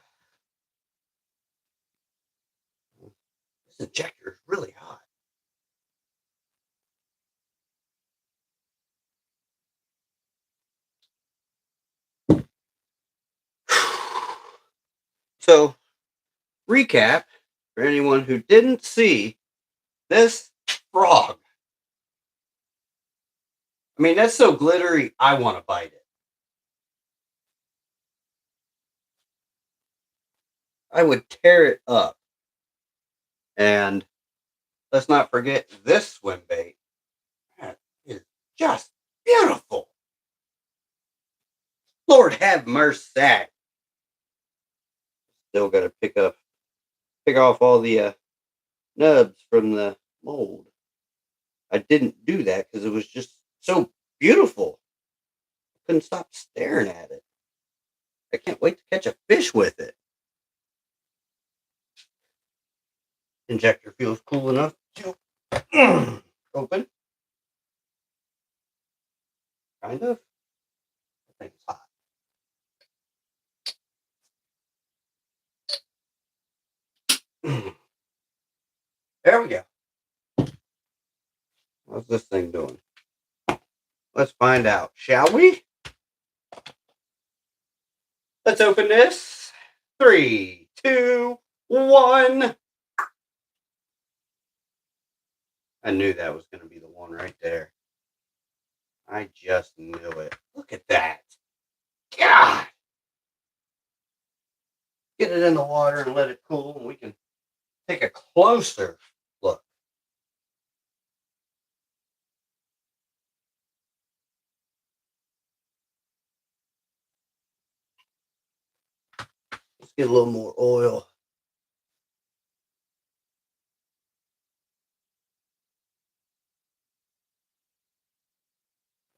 This injector is really hot. So, recap for anyone who didn't see this frog. I mean, that's so glittery, I want to bite it. I would tear it up. And let's not forget this swim bait. That is just beautiful. Lord have mercy. Still got to pick off all the nubs from the mold. I didn't do that because it was just so beautiful. I couldn't stop staring at it. I can't wait to catch a fish with it. Injector feels cool enough to open. Kind of. I think it's hot. There we go. What's this thing doing? Let's find out, shall we? Let's open this. 3, 2, 1. I knew that was going to be the one right there. I just knew it. Look at that. God. Get it in the water and let it cool, and we can take a closer look. Let's get a little more oil.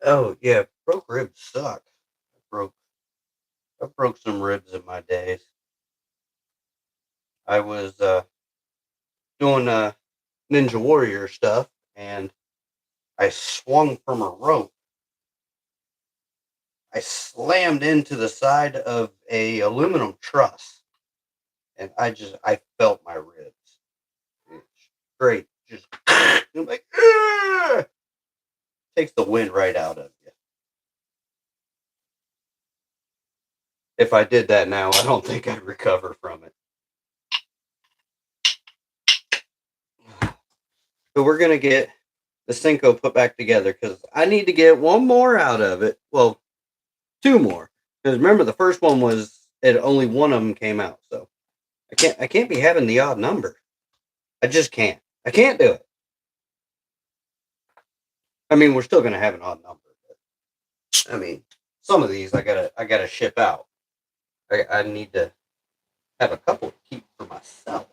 Oh yeah, broke ribs suck. I broke I broke some ribs in my days. I was doing Ninja Warrior stuff, and I swung from a rope. I slammed into the side of a aluminum truss, and I felt my ribs. It's great, just I'm like "Ugh!" Takes the wind right out of you. If I did that now, I don't think I'd recover from it. But we're gonna get the Cinco put back together because I need to get one more out of it. Well, two more. Because remember, the first one was it only one of them came out, so I can't be having the odd number. I just can't. I can't do it. I mean, we're still gonna have an odd number. But, I mean, some of these I gotta ship out. I need to have a couple to keep for myself.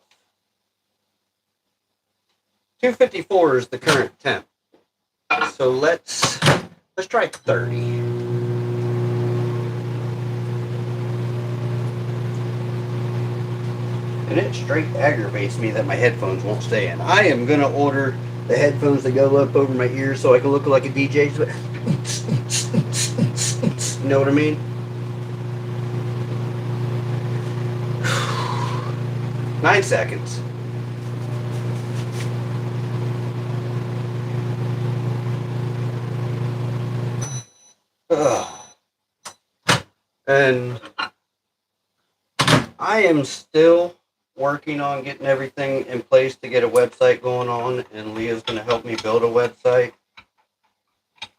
254 is the current temp. So let's try 30. And it straight aggravates me that my headphones won't stay in. I am gonna order the headphones that go up over my ears so I can look like a DJ. You know what I mean? 9 seconds. Ugh. And I am still working on getting everything in place to get a website going on, and Leah's going to help me build a website.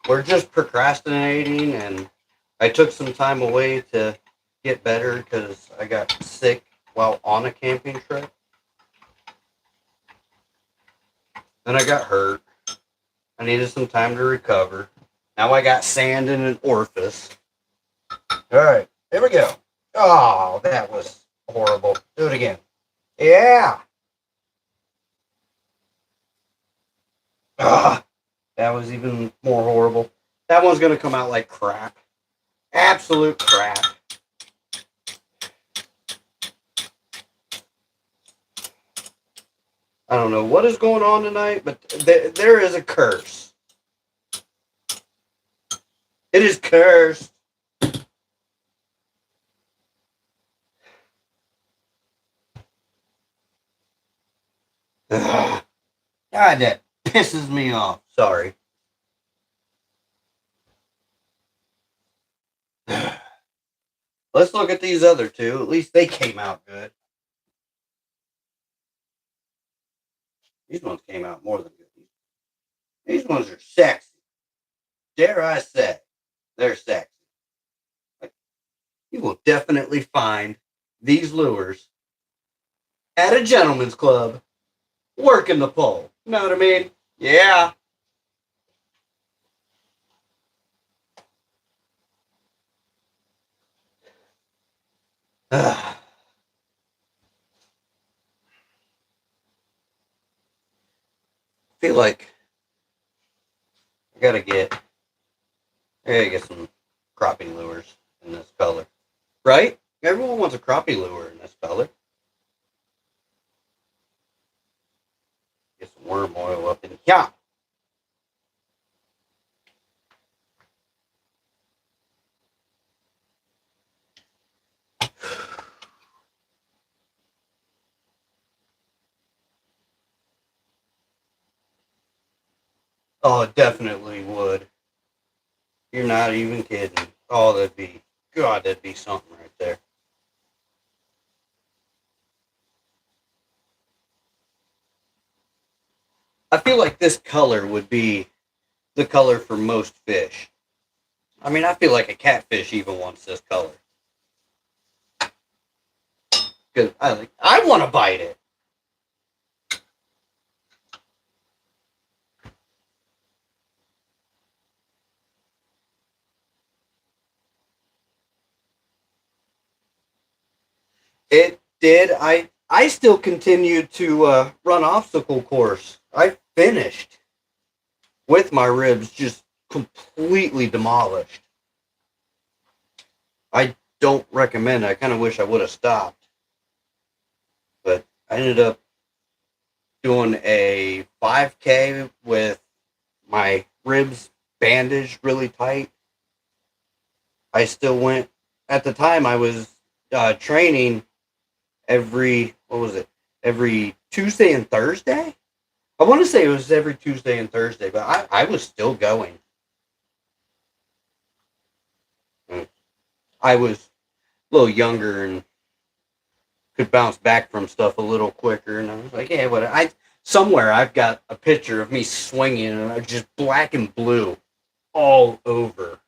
We're just procrastinating, and I took some time away to get better because I got sick while on a camping trip. Then I got hurt. I needed some time to recover. Now I got sand in an orifice. All right, here we go. Oh, that was horrible. Do it again. Yeah. Ah, that was even more horrible. That one's going to come out like crap. Absolute crap. I don't know what is going on tonight, but there is a curse. It is cursed. Ugh. God, that pisses me off. Sorry. Let's look at these other two. At least they came out good. These ones came out more than good. These ones are sexy. Dare I say, they're sexy. Like, you will definitely find these lures at a gentleman's club working the pole. You know what I mean? Yeah. I feel like I gotta get some crappie lures in this color. Right? Everyone wants a crappie lure in this color. Get some worm oil up in here. Oh, it definitely would. You're not even kidding. Oh, that'd be something right there. I feel like this color would be the color for most fish. I mean, I feel like a catfish even wants this color. Because I want to bite it. It did. I still continued to run obstacle course. I finished with my ribs just completely demolished. I don't recommend it. I kind of wish I would have stopped. But I ended up doing a 5K with my ribs bandaged really tight. I still went, at the time I was training every Tuesday and Thursday? I want to say it was every Tuesday and Thursday, but I was still going. I was a little younger and could bounce back from stuff a little quicker, and I was like, yeah, what? Somewhere I've got a picture of me swinging, and I'm just black and blue all over.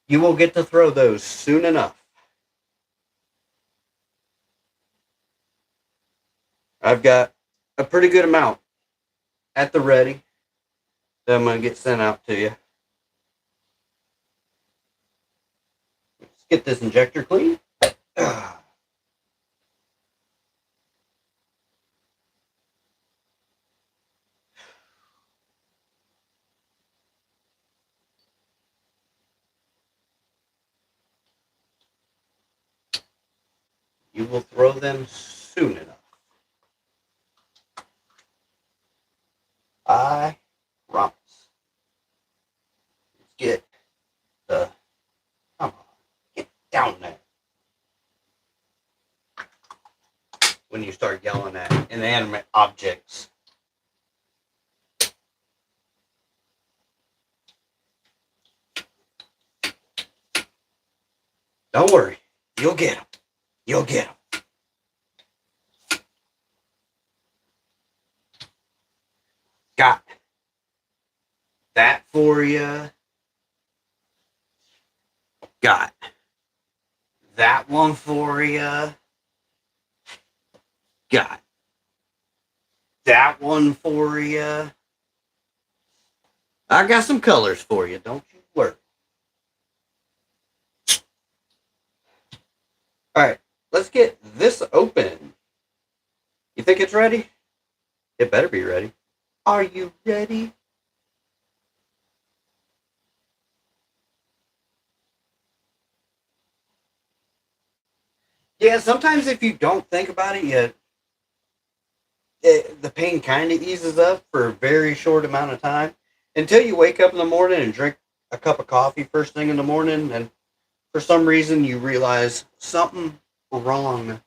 You will get to throw those soon enough. I've got a pretty good amount at the ready that I'm going to get sent out to you. Let's get this injector clean. You will throw them soon enough. I promise. Let's get the, come on, get down there. When you start yelling at inanimate objects. Don't worry, you'll get them. You'll get them. Got that for you. Got that one for you. Got that one for you. I got some colors for you. Don't you worry. All right, let's get this open. You think it's ready? It better be ready. Are you ready? Yeah, sometimes if you don't think about it, the pain kind of eases up for a very short amount of time until you wake up in the morning and drink a cup of coffee first thing in the morning, and for some reason you realize something wrong.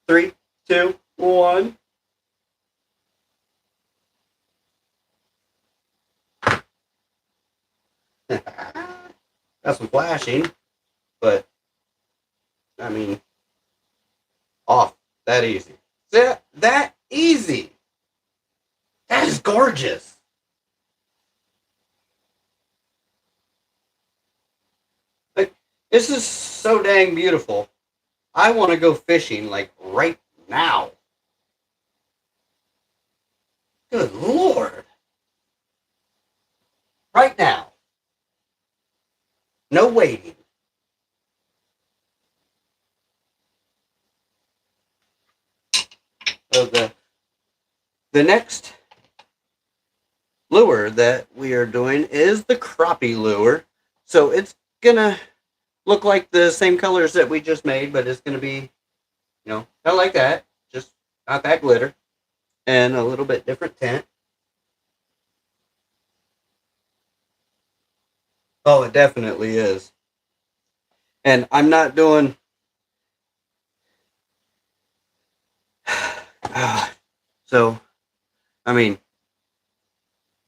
3, 2, 1. That's some flashing, but I mean, off that easy. That easy. That is gorgeous. Like, this is so dang beautiful. I want to go fishing like right now. Good Lord. Right now. No waiting. So the next lure that we are doing is the crappie lure. So it's gonna look like the same colors that we just made, but it's gonna be, kind of like that, just not that glitter, and a little bit different tint. Oh, it definitely is. And I'm not doing. So, I mean,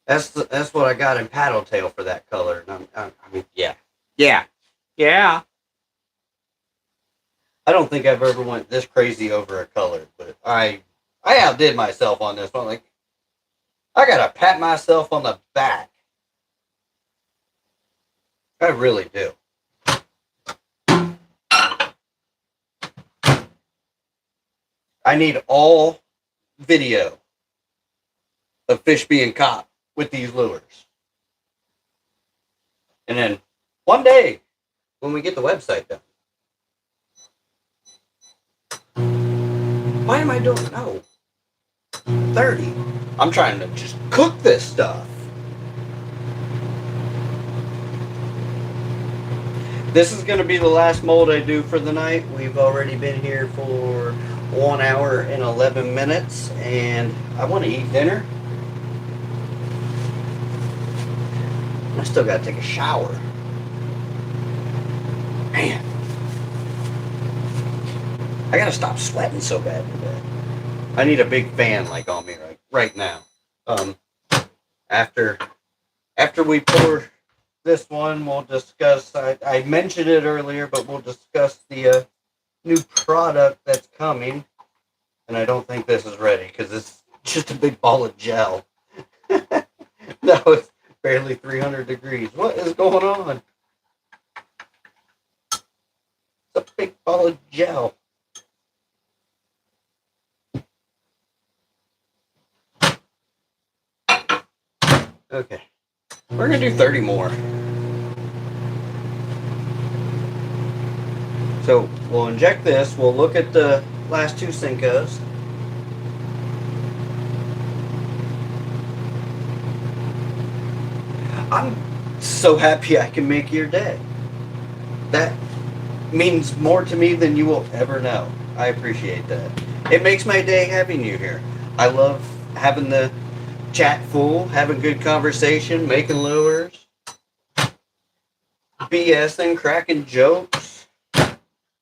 that's what I got in paddle tail for that color. I mean, yeah. I don't think I've ever went this crazy over a color, but I outdid myself on this one. Like, I gotta pat myself on the back. I really do. I need all video of fish being caught with these lures. And then one day, when we get the website done. Why am I doing? No. 30. I'm trying to just cook this stuff. This is going to be the last mold I do for the night. We've already been here for 1 hour and 11 minutes, and I want to eat dinner. I still got to take a shower. Man, I got to stop sweating so bad today. I need a big fan like on me right now. Um, after we pour this one, we'll discuss. I mentioned it earlier, but we'll discuss the new product that's coming. And I don't think this is ready because it's just a big ball of gel. That was barely 300 degrees. What is going on? It's a big ball of gel. Okay. We're going to do 30 more. So we'll inject this. We'll look at the last two Cincos. I'm so happy I can make your day. That means more to me than you will ever know. I appreciate that. It makes my day having you here. I love having the chat full, having good conversation, making lures, BSing, cracking jokes.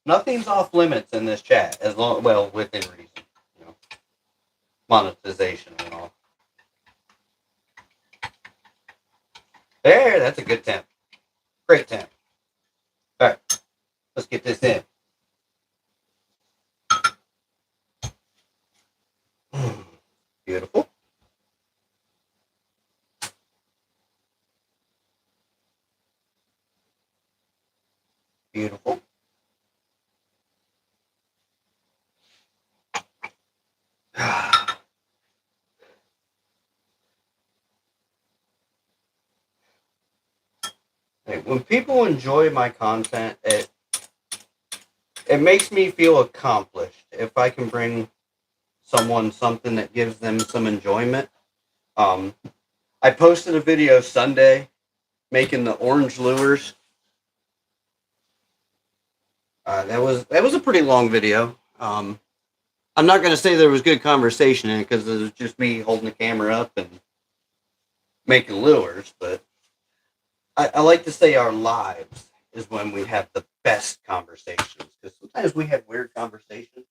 Nothing's off limits in this chat, as long, well, within reason, you know, monetization and all. There, that's a good temp. Great temp. All right, let's get this in. Beautiful. Beautiful. Hey, when people enjoy my content, it makes me feel accomplished. If I can bring someone something that gives them some enjoyment. I posted a video Sunday making the orange lures. That was a pretty long video. I'm not going to say there was good conversation in it because it was just me holding the camera up and making lures, but I like to say our lives is when we have the best conversations, because sometimes we have weird conversations.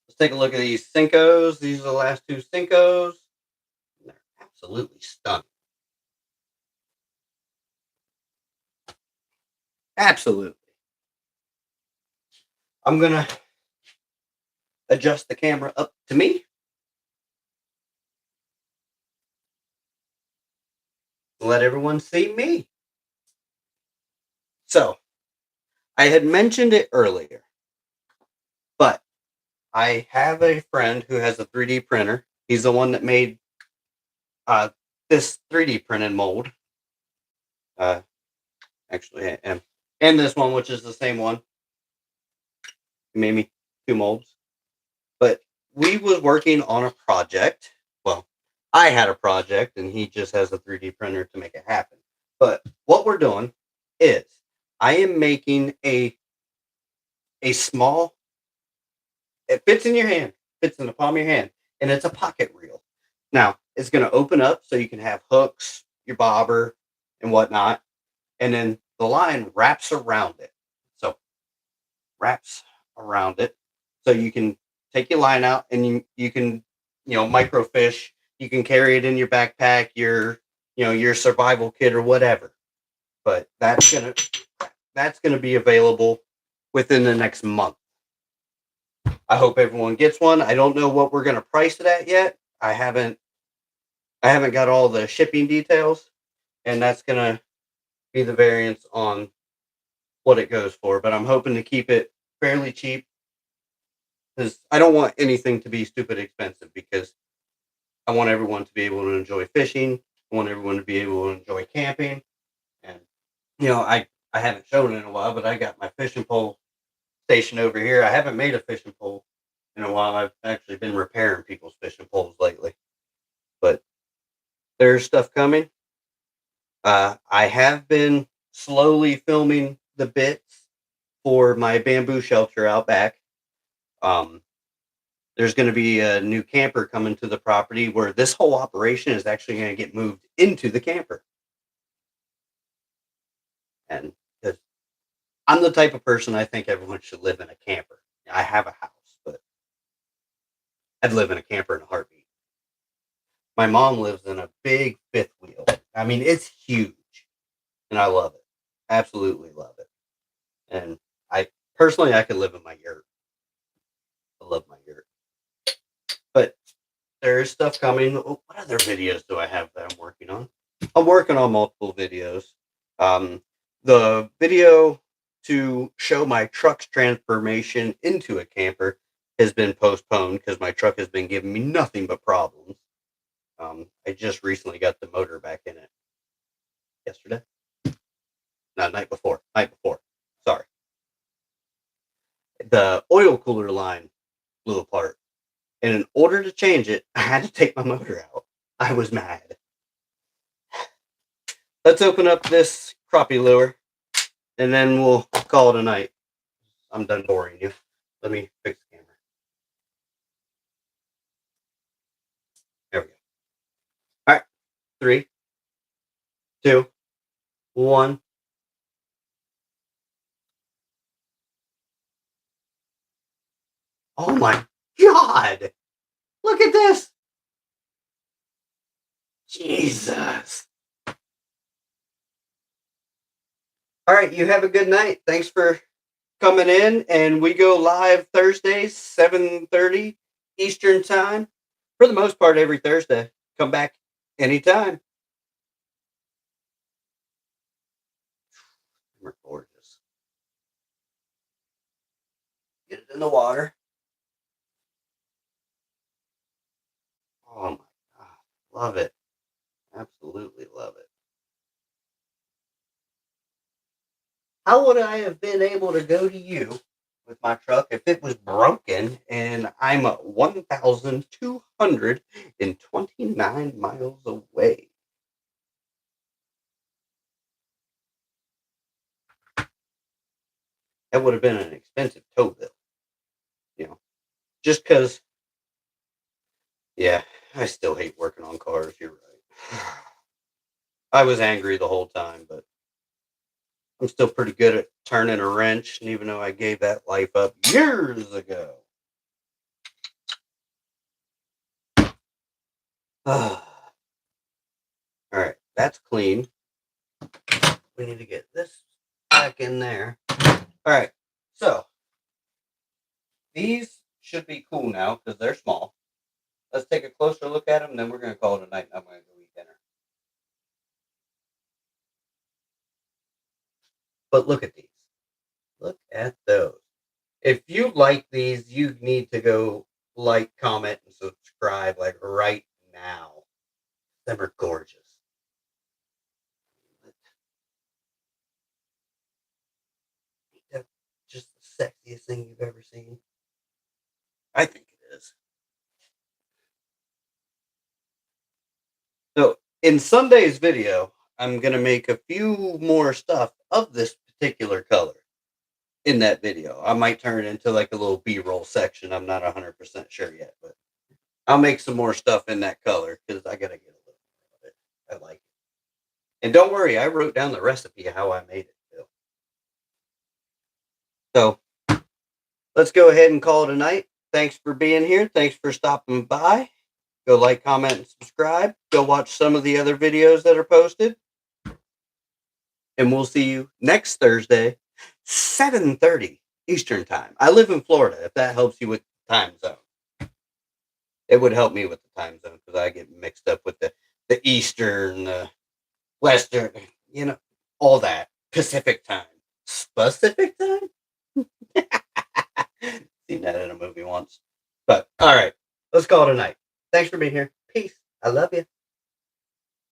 Let's take a look at these Cincos. These are the last two Cincos. They're absolutely stunning. Absolutely. I'm going to adjust the camera up to me. Let everyone see me. So, I had mentioned it earlier, but I have a friend who has a 3D printer. He's the one that made this 3D printed mold. Actually, and this one, which is the same one. He made me two molds. But we was working on a project. Well, I had a project, and he just has a 3D printer to make it happen. But what we're doing is I am making a small, it fits in your hand, fits in the palm of your hand, and it's a pocket reel. Now, it's going to open up so you can have hooks, your bobber, and whatnot. And then the line wraps around it. So, wraps around it. So you can take your line out and you can, microfish. You can carry it in your backpack, your survival kit or whatever. But that's gonna be available within the next month. I hope everyone gets one. I don't know what we're gonna price it at yet. I haven't got all the shipping details, and that's gonna be the variance on what it goes for. But I'm hoping to keep it fairly cheap because I don't want anything to be stupid expensive, because I want everyone to be able to enjoy fishing. I want everyone to be able to enjoy camping. And, I haven't shown it in a while, but I got my fishing pole station over here. I haven't made a fishing pole in a while. I've actually been repairing people's fishing poles lately. But there's stuff coming. I have been slowly filming the bits for my bamboo shelter out back. Um, there's going to be a new camper coming to the property where this whole operation is actually going to get moved into the camper. And because I'm the type of person I think everyone should live in a camper. I have a house, but I'd live in a camper in a heartbeat. My mom lives in a big fifth wheel. I mean, it's huge, and I love it. Absolutely love it. And I personally, I could live in my yurt. I love my yurt. But there's stuff coming. What other videos do I have that I'm working on? I'm working on multiple videos. The video to show my truck's transformation into a camper has been postponed because my truck has been giving me nothing but problems. I just recently got the motor back in it yesterday. No, night before. Night before. Sorry. The oil cooler line blew apart. And in order to change it, I had to take my motor out. I was mad. Let's open up this crappie lure, and then we'll call it a night. I'm done boring you. Let me fix the camera. There we go. All right. 3, 2, 1. Oh my God. Look at this. Jesus. All right. You have a good night. Thanks for coming in. And we go live Thursdays, 7:30 Eastern time. For the most part, every Thursday. Come back anytime. We're gorgeous. Get it in the water. Oh my God. Love it. Absolutely love it. How would I have been able to go to you with my truck if it was broken and I'm 1,229 miles away? That would have been an expensive tow bill, you know, just because, yeah, I still hate working on cars. You're right. I was angry the whole time, but I'm still pretty good at turning a wrench, and even though I gave that life up years ago. All right, that's clean. We need to get this back in there. All right, so these should be cool now because they're small. Let's take a closer look at them, and then we're going to call it a night, and I'm going to go eat dinner. But look at these. Look at those. If you like these, you need to go like, comment, and subscribe like right now. Them are gorgeous. That's just the sexiest thing you've ever seen. I think it is. So in Sunday's video, I'm going to make a few more stuff of this particular color in that video. I might turn it into like a little B-roll section. I'm not 100% sure yet, but I'll make some more stuff in that color because I got to get a little more of it. I like it. And don't worry, I wrote down the recipe how I made it, Bill. So let's go ahead and call it a night. Thanks for being here. Thanks for stopping by. Go like, comment, and subscribe. Go watch some of the other videos that are posted. And we'll see you next Thursday, 7:30 Eastern time. I live in Florida, if that helps you with the time zone. It would help me with the time zone because I get mixed up with the Eastern, the Western, all that. Pacific time. Pacific time? Seen that in a movie once. But, all right. Let's call it a night. Thanks for being here. Peace. I love you.